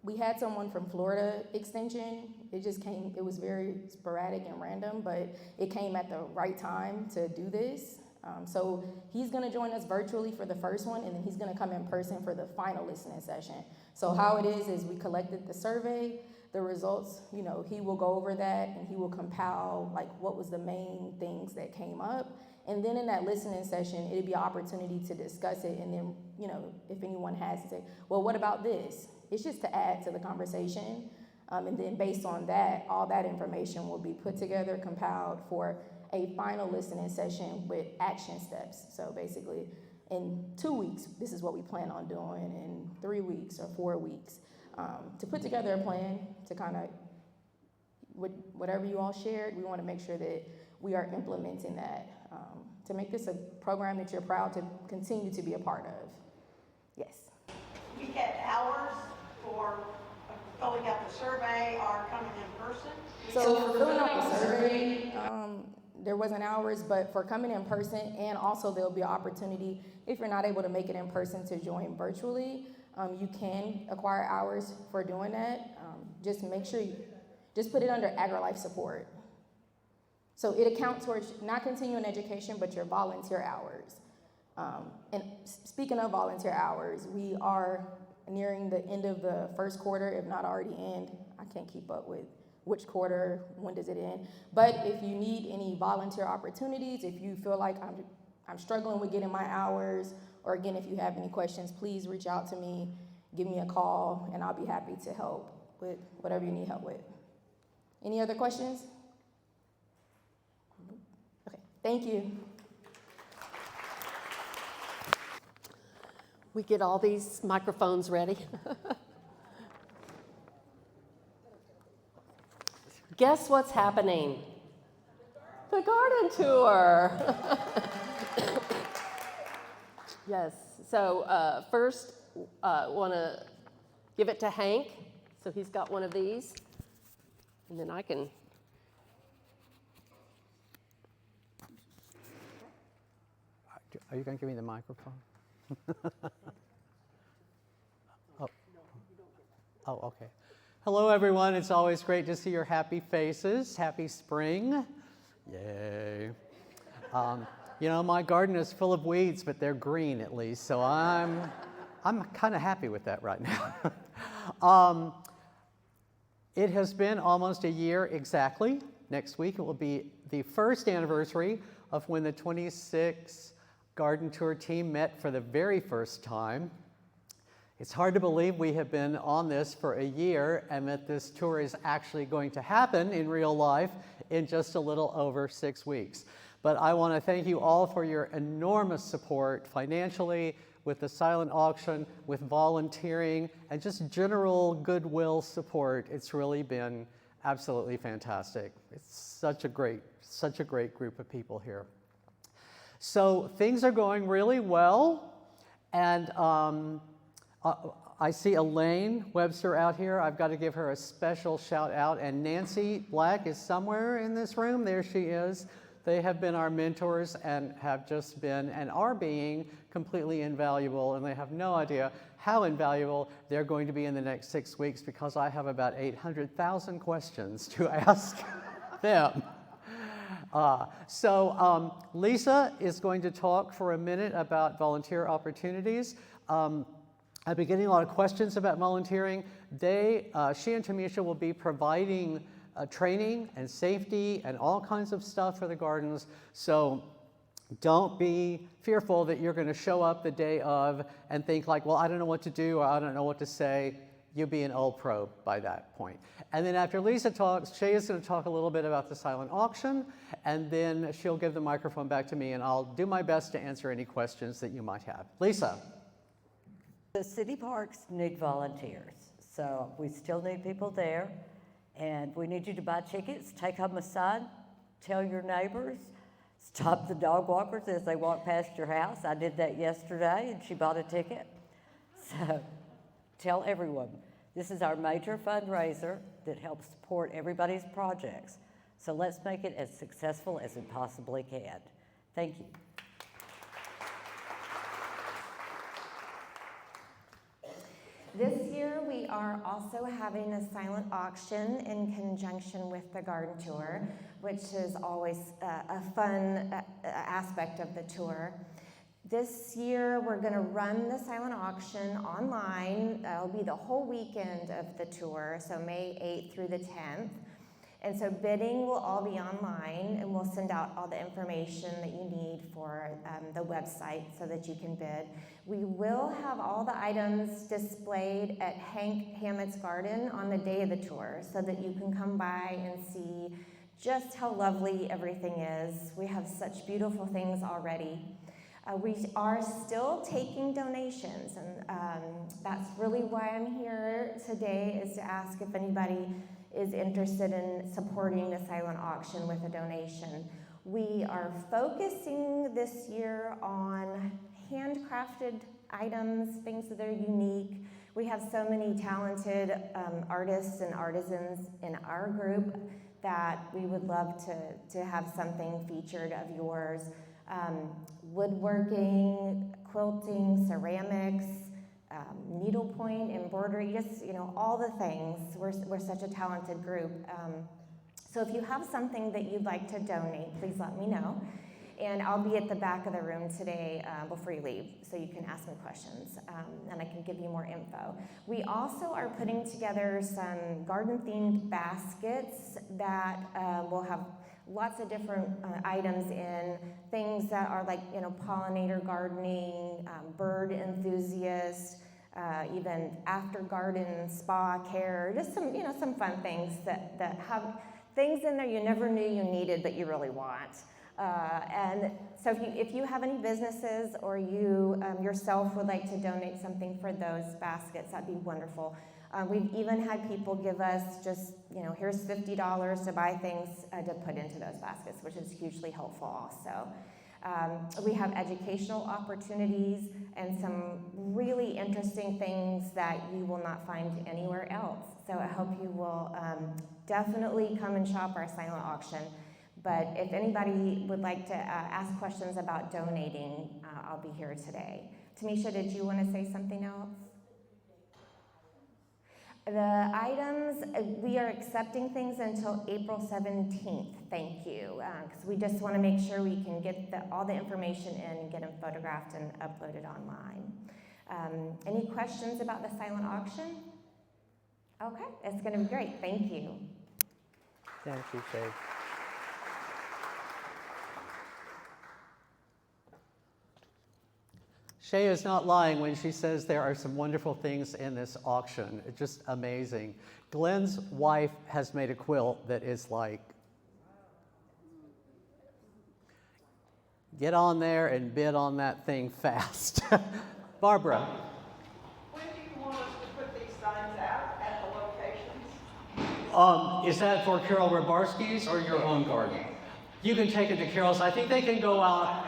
we had someone from Florida Extension. It just came, it was very sporadic and random, but it came at the right time to do this. So he's gonna join us virtually for the first one, and then he's gonna come in person for the final listening session. So how it is we collected the survey, the results, you know, he will go over that, and he will compile like what was the main things that came up. And then in that listening session, it'd be an opportunity to discuss it, and then, you know, if anyone has to say, well, what about this? It's just to add to the conversation. And then based on that, all that information will be put together, compiled for a final listening session with action steps. So basically, in 2 weeks, this is what we plan on doing, in 3 weeks or 4 weeks, to put together a plan to kind of, whatever you all shared, we want to make sure that we are implementing that to make this a program that you're proud to continue to be a part of. Yes. We get hours for filling out the survey or coming in person? So for filling out the survey, there wasn't hours, but for coming in person, and also there'll be an opportunity, if you're not able to make it in person, to join virtually. You can acquire hours for doing that. Just make sure just put it under AgriLife support. So it accounts towards not continuing education, but your volunteer hours. And speaking of volunteer hours, we are nearing the end of the first quarter, if not already end. I can't keep up with which quarter, when does it end. But if you need any volunteer opportunities, if you feel like I'm struggling with getting my hours, or again, if you have any questions, please reach out to me, give me a call, and I'll be happy to help with whatever you need help with. Any other questions? Okay, thank you. We get all these microphones ready. Guess what's happening? The garden tour. Yes, so first want to give it to Hank. So he's got one of these, and then I can. Are you going to give me the microphone? Oh, okay. Hello, everyone. It's always great to see your happy faces. Happy spring. Yay. You know, my garden is full of weeds, but they're green at least, so I'm kind of happy with that right now. It has been almost a year exactly. Next week it will be the first anniversary of when the 26 garden tour team met for the very first time. It's hard to believe we have been on this for a year and that this tour is actually going to happen in real life in just a little over 6 weeks. But I want to thank you all for your enormous support financially, with the silent auction, with volunteering, and just general goodwill support. It's really been absolutely fantastic. It's such a great group of people here. So things are going really well, and I see Elaine Webster out here. I've got to give her a special shout out, and Nancy Black is somewhere in this room. There she is. They have been our mentors and have just been and are being completely invaluable, and they have no idea how invaluable they're going to be in the next 6 weeks, because I have about 800,000 questions to ask them. Lisa is going to talk for a minute about volunteer opportunities. I've been getting a lot of questions about volunteering. She and Tamisha will be providing training and safety and all kinds of stuff for the gardens. So don't be fearful that you're going to show up the day of and think like, well, I don't know what to do, or I don't know what to say. You'll be an old pro by that point. And then after Lisa talks, Shay is going to talk a little bit about the silent auction, and then she'll give the microphone back to me, and I'll do my best to answer any questions that you might have. Lisa. The city parks need volunteers, so we still need people there, and we need you to buy tickets, take home a sign, tell your neighbors, stop the dog walkers as they walk past your house. I did that yesterday, and she bought a ticket. So tell everyone. This is our major fundraiser that helps support everybody's projects. So let's make it as successful as it possibly can. Thank you. This year, we are also having a silent auction in conjunction with the garden tour, which is always a fun aspect of the tour. This year, we're going to run the silent auction online. It'll be the whole weekend of the tour, so May 8th through the 10th. And so bidding will all be online, and we'll send out all the information that you need for the website so that you can bid. We will have all the items displayed at Hank Hammett's garden on the day of the tour, so that you can come by and see just how lovely everything is. We have such beautiful things already. We are still taking donations, and that's really why I'm here today, is to ask if anybody is interested in supporting the silent auction with a donation. We are focusing this year on handcrafted items, things that are unique. We have so many talented artists and artisans in our group that we would love to have something featured of yours. Woodworking, quilting, ceramics, needlepoint, embroidery, just, you know, all the things. We're such a talented group. So if you have something that you'd like to donate, please let me know. And I'll be at the back of the room today before you leave, so you can ask me questions, and I can give you more info. We also are putting together some garden-themed baskets that will have lots of different items in, things that are like, you know, pollinator gardening, bird enthusiasts, even after garden spa care, just some, you know, some fun things that have things in there you never knew you needed but you really want. And so if you have any businesses, or you yourself would like to donate something for those baskets, that'd be wonderful. We've even had people give us just, you know, here's $50 to buy things to put into those baskets, which is hugely helpful also. We have educational opportunities and some really interesting things that you will not find anywhere else. So I hope you will definitely come and shop our silent auction. But if anybody would like to ask questions about donating, I'll be here today. Tamisha, did you want to say something else? The items, we are accepting things until April 17th, thank you, because we just want to make sure we can get all the information in and get them photographed and uploaded online. Any questions about the silent auction? Okay, it's going to be great, thank you. Thank you, Shay. Shay is not lying when she says there are some wonderful things in this auction. It's just amazing. Glenn's wife has made a quilt that is like, get on there and bid on that thing fast. Barbara. When do you want us to put these signs out at the locations? Is that for Carol Rabarski's or your own garden? You can take it to Carol's. I think they can go out.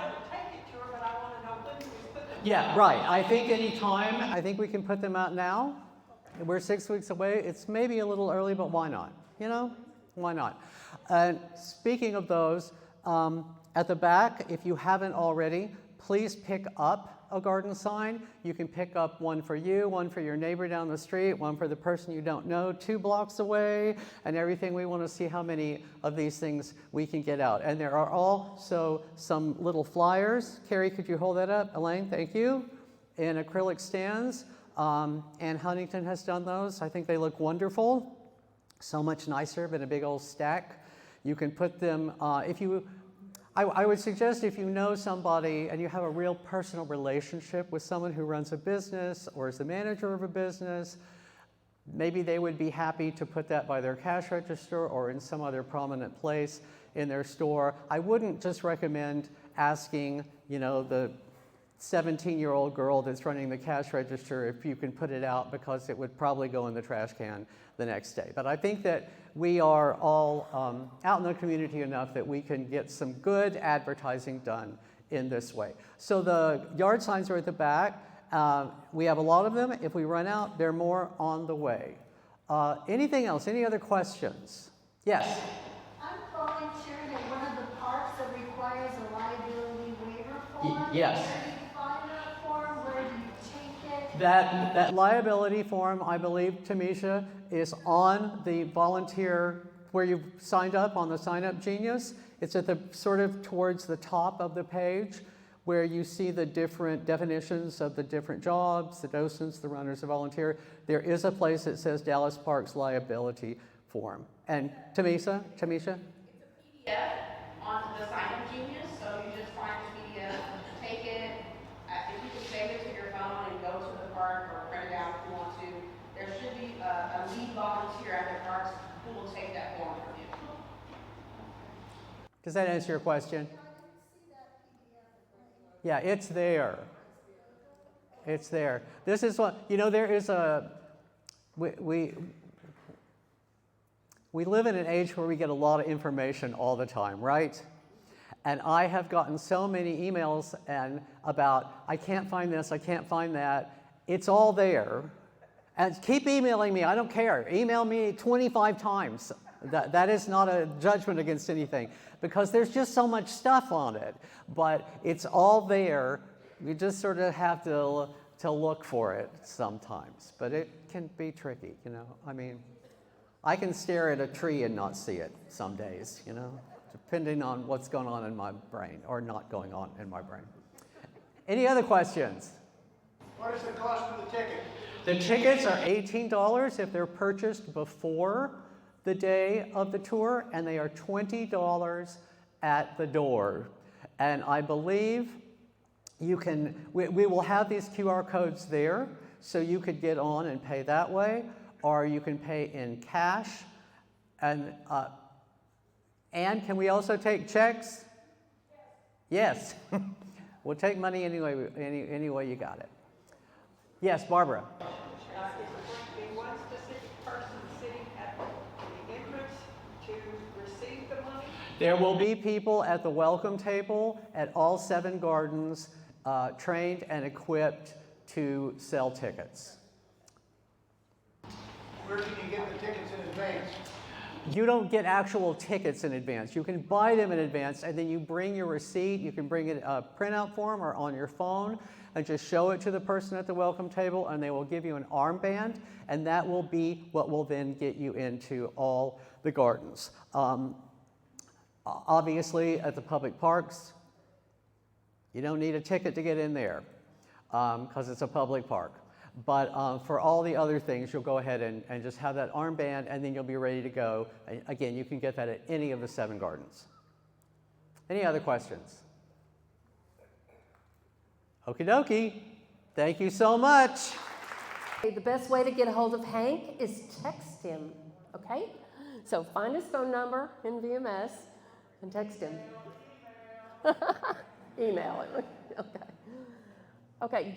Yeah, right. I think any time. I think we can put them out now. We're 6 weeks away. It's maybe a little early, but why not? You know, why not? Speaking of those, at the back, if you haven't already, please pick up a garden sign. You can pick up one for you, one for your neighbor down the street, one for the person you don't know 2 blocks away, and everything. We want to see how many of these things we can get out. And there are also some little flyers. Carrie, could you hold that up? Elaine, thank you. In acrylic stands. Ann Huntington has done those. I think they look wonderful. So much nicer than a big old stack. You can put them, I would suggest if you know somebody and you have a real personal relationship with someone who runs a business or is the manager of a business, maybe they would be happy to put that by their cash register or in some other prominent place in their store. I wouldn't just recommend asking, you know, the 17-year-old girl that's running the cash register if you can put it out, because it would probably go in the trash can the next day. But I think that we are all out in the community enough that we can get some good advertising done in this way. So the yard signs are at the back. We have a lot of them. If we run out, there are more on the way. Anything else? Any other questions? Yes? I'm volunteering at one of the parks that requires a liability waiver form. Yes. Where do you find that form? Where do you take it? That liability form, I believe, Tamisha, is on the volunteer where you've signed up on the Sign Up Genius. It's at the sort of towards the top of the page where you see the different definitions of the different jobs, the docents, the runners, the volunteer. There is a place that says Dallas Parks liability form. And Tamisha? It's a PDF on the Sign Up Genius, so you just find the PDF, take it, if you can save it to your phone and go to the park or print it out if you want to. There should be a lead volunteer at the parks who will take that form from you. Does that answer your question? Yeah, it's there. It's there. This is what, you know, there is a, we live in an age where we get a lot of information all the time, right? And I have gotten so many emails and about, I can't find this, I can't find that. It's all there. And keep emailing me, I don't care. Email me 25 times. That is not a judgment against anything, because there's just so much stuff on it. But it's all there. You just sort of have to look for it sometimes. But it can be tricky, you know. I mean, I can stare at a tree and not see it some days, you know, depending on what's going on in my brain or not going on in my brain. Any other questions? What is the cost of the ticket? The tickets are $18 if they're purchased before the day of the tour, and they are $20 at the door. And I believe you can, we will have these QR codes there, so you could get on and pay that way, or you can pay in cash. And can we also take checks? Yes. We'll take money anyway, any way you got it. Yes, Barbara. Is there going to be one specific person sitting at the entrance to receive the money? There will be people at the welcome table at all 7 gardens, trained and equipped to sell tickets. Where can you get the tickets in advance? You don't get actual tickets in advance. You can buy them in advance, and then you bring your receipt. You can bring it a printout form or on your phone and just show it to the person at the welcome table, and they will give you an armband, and that will be what will then get you into all the gardens. Obviously, at the public parks, you don't need a ticket to get in there because it's a public park. But for all the other things, you'll go ahead and just have that armband, and then you'll be ready to go. And again, you can get that at any of the 7 gardens. Any other questions? Okie dokie. Thank you so much. The best way to get a hold of Hank is text him, okay? So find his phone number in VMS and text him. Email him. Okay. Okay,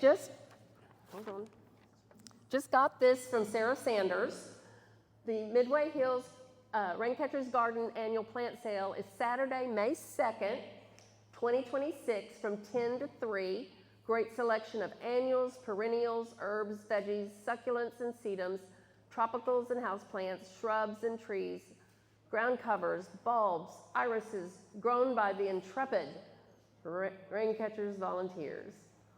hold on. Just got this from Sarah Sanders. The Midway Hills Raincatcher's Garden annual plant sale is Saturday, May 2nd, 2026 from 10 to 3. Great selection of annuals, perennials, herbs, veggies, succulents and sedums, tropicals and houseplants, shrubs and trees, ground covers, bulbs, irises, grown by the intrepid Raincatchers volunteers.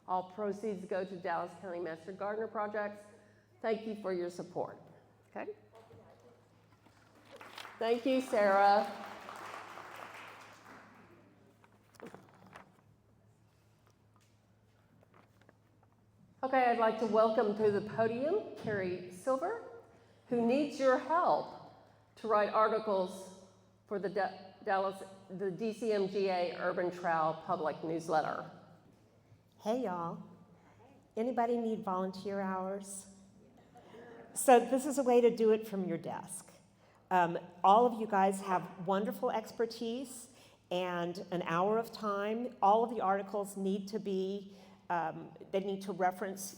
All proceeds go to Dallas County Master Gardener Projects. Thank you for your support. Okay? Thank you, Sarah. Okay, I'd like to welcome to the podium Carrie Silver, who needs your help to write articles for the DCMGA Urban Trail public newsletter. Hey y'all, anybody need volunteer hours? So this is a way to do it from your desk. All of you guys have wonderful expertise and an hour of time. All of the articles need to be, they need to reference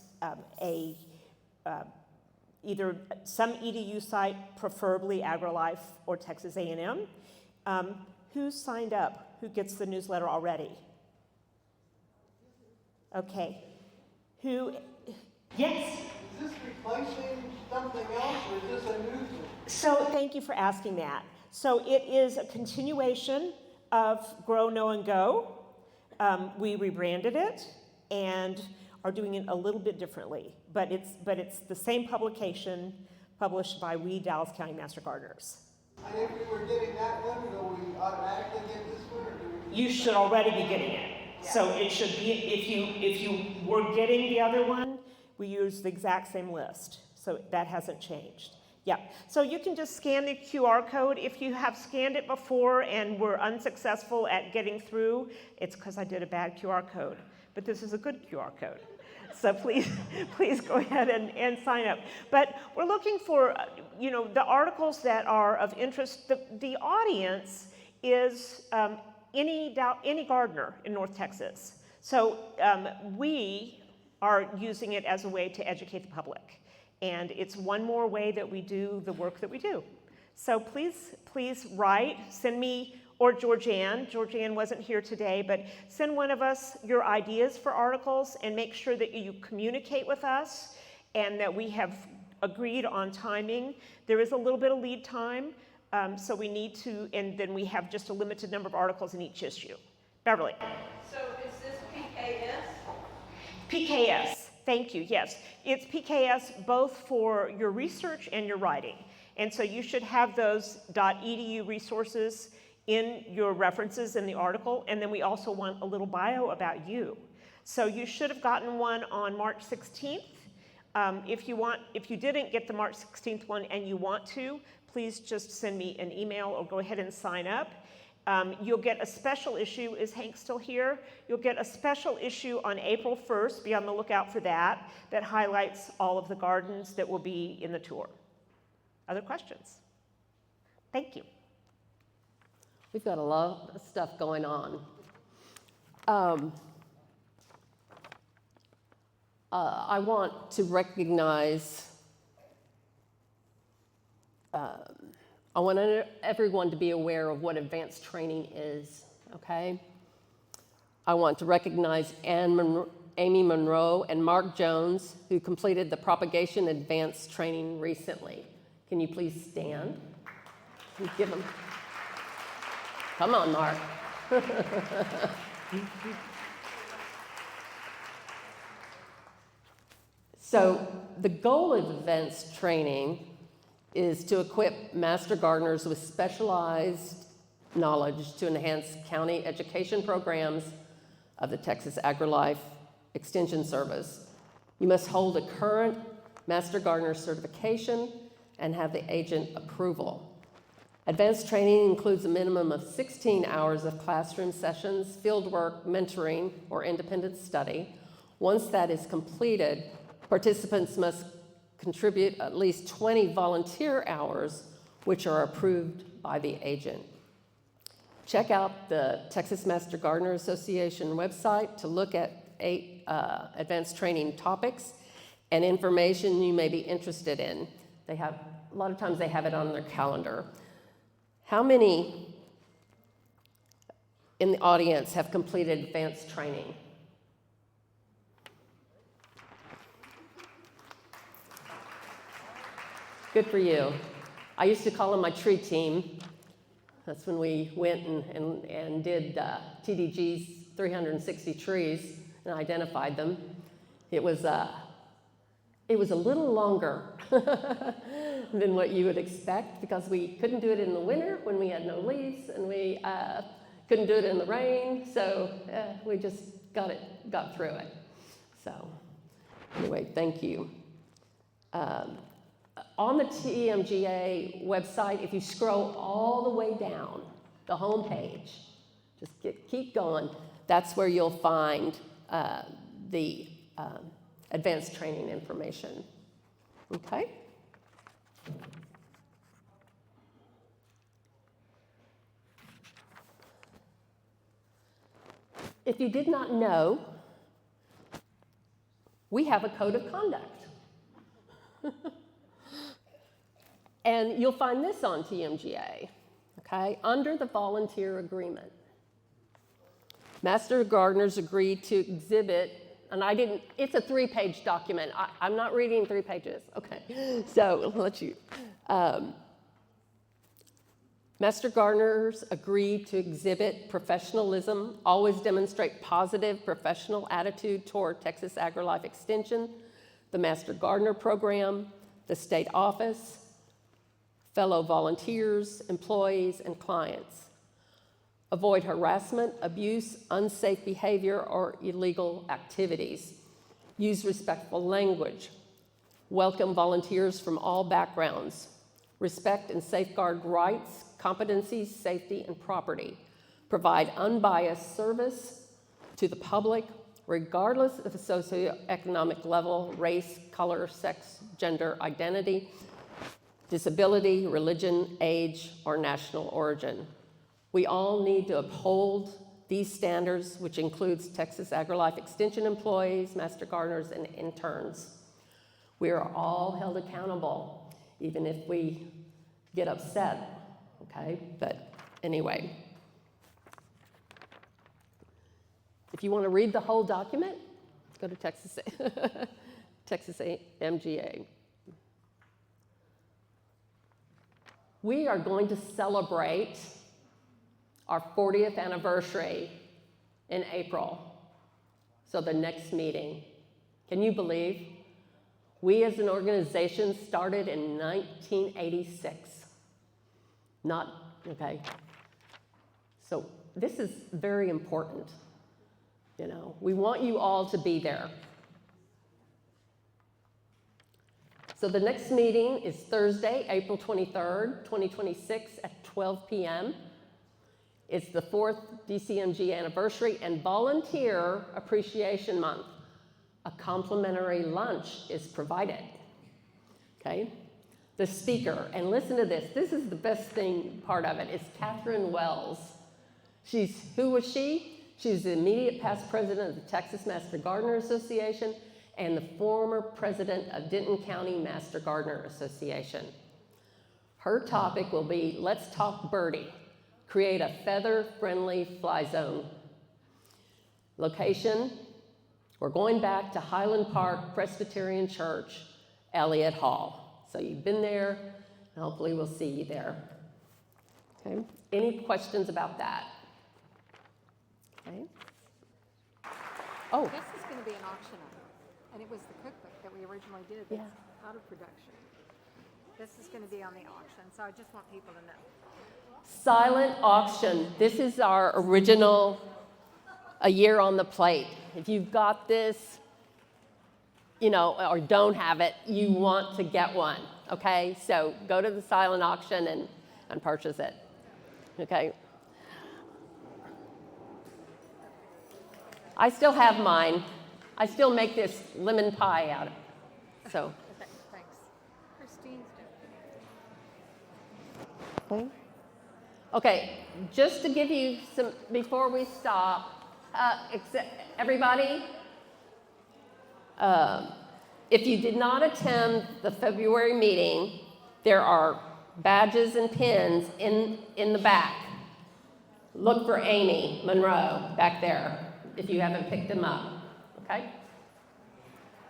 either some EDU site, preferably AgriLife or Texas A&M. Who's signed up? Who gets the newsletter already? Okay. Who? Yes? Is this replacing something else, or is this a new thing? So thank you for asking that. So it is a continuation of Grow, Know, and Go. We rebranded it and are doing it a little bit differently, but it's the same publication published by we Dallas County Master Gardeners. And if we were getting that one, will we automatically get this one, or do we? You should already be getting it. So it should be, if you were getting the other one, we use the exact same list. So that hasn't changed. Yeah, so you can just scan the QR code. If you have scanned it before and were unsuccessful at getting through, it's because I did a bad QR code. But this is a good QR code. So please go ahead and sign up. But we're looking for, the articles that are of interest. The audience is any gardener in North Texas. So we are using it as a way to educate the public. And it's one more way that we do the work that we do. So please write, send me, or Georgianne. Georgianne wasn't here today, but send one of us your ideas for articles and make sure that you communicate with us and that we have agreed on timing. There is a little bit of lead time, so we need to, and then we have just a limited number of articles in each issue. Beverly. So is this PKS? PKS, thank you, yes. It's PKS both for your research and your writing. And so you should have those .edu resources in your references in the article, and then we also want a little bio about you. So you should have gotten one on March 16th. If you didn't get the March 16th one and you want to, please just send me an email or go ahead and sign up. You'll get a special issue. Is Hank still here? You'll get a special issue on April 1st. Be on the lookout for that. That highlights all of the gardens that will be in the tour. Other questions? Thank you. We've got a lot of stuff going on. I want to recognize, I want everyone to be aware of what advanced training is, okay? I want to recognize Amy Monroe and Mark Jones, who completed the propagation advanced training recently. Can you please stand? Give them. Come on, Mark. So the goal of advanced training is to equip master gardeners with specialized knowledge to enhance county education programs of the Texas AgriLife Extension Service. You must hold a current master gardener certification and have the agent approval. Advanced training includes a minimum of 16 hours of classroom sessions, fieldwork, mentoring, or independent study. Once that is completed, participants must contribute at least 20 volunteer hours, which are approved by the agent. Check out the Texas Master Gardener Association website to look at 8 advanced training topics and information you may be interested in. They have, a lot of times they have it on their calendar. How many in the audience have completed advanced training? Good for you. I used to call them my tree team. That's when we went and did TDG's 360 trees and identified them. It was a little longer than what you would expect because we couldn't do it in the winter when we had no leaves, and we couldn't do it in the rain, so we just got through it. So anyway, thank you. On the DCMGA website, if you scroll all the way down the home page, just keep going, that's where you'll find the advanced training information. Okay? If you did not know, we have a code of conduct. And you'll find this on TMGA, okay? Under the volunteer agreement. Master gardeners agreed to exhibit, and it's a 3-page document. I'm not reading 3 pages, okay? So I'll let you. Master gardeners agreed to exhibit professionalism, always demonstrate positive professional attitude toward Texas AgriLife Extension, the Master Gardener Program, the state office, fellow volunteers, employees, and clients. Avoid harassment, abuse, unsafe behavior, or illegal activities. Use respectful language. Welcome volunteers from all backgrounds. Respect and safeguard rights, competencies, safety, and property. Provide unbiased service to the public, regardless of socioeconomic level, race, color, sex, gender, identity, disability, religion, age, or national origin. We all need to uphold these standards, which includes Texas AgriLife Extension employees, master gardeners, and interns. We are all held accountable, even if we get upset, okay? But anyway. If you want to read the whole document, go to Texas MGA. We are going to celebrate our 40th anniversary in April, so the next meeting. Can you believe? We as an organization started in 1986. Okay. So this is very important. You know, we want you all to be there. So the next meeting is Thursday, April 23rd, 2026 at 12 p.m. It's the 4th DCMGA anniversary and Volunteer Appreciation Month. A complimentary lunch is provided, okay? The speaker, and listen to this is the best thing part of it, is Catherine Wells. Who was she? She's the immediate past president of the Texas Master Gardener Association and the former president of Denton County Master Gardener Association. Her topic will be, let's talk birdie. Create a feather-friendly fly zone. Location, we're going back to Highland Park Presbyterian Church, Elliott Hall. So you've been there, and hopefully we'll see you there. Okay, any questions about that? Okay. Oh. This is going to be an auction item, and it was the cookbook that we originally did that's out of production. This is going to be on the auction, so I just want people to know. Silent auction. This is our original A Year on the Plate. If you've got this, you know, or don't have it, you want to get one, okay? So go to the silent auction and purchase it, okay? I still have mine. I still make this lemon pie out of it, so. Okay, thanks. Christine's doing it. Okay, just to give you some, before we stop, everybody, if you did not attend the February meeting, there are badges and pins in the back. Look for Amy Monroe back there if you haven't picked them up, okay?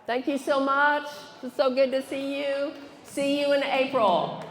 Thank you so much. It's so good to see you. See you in April.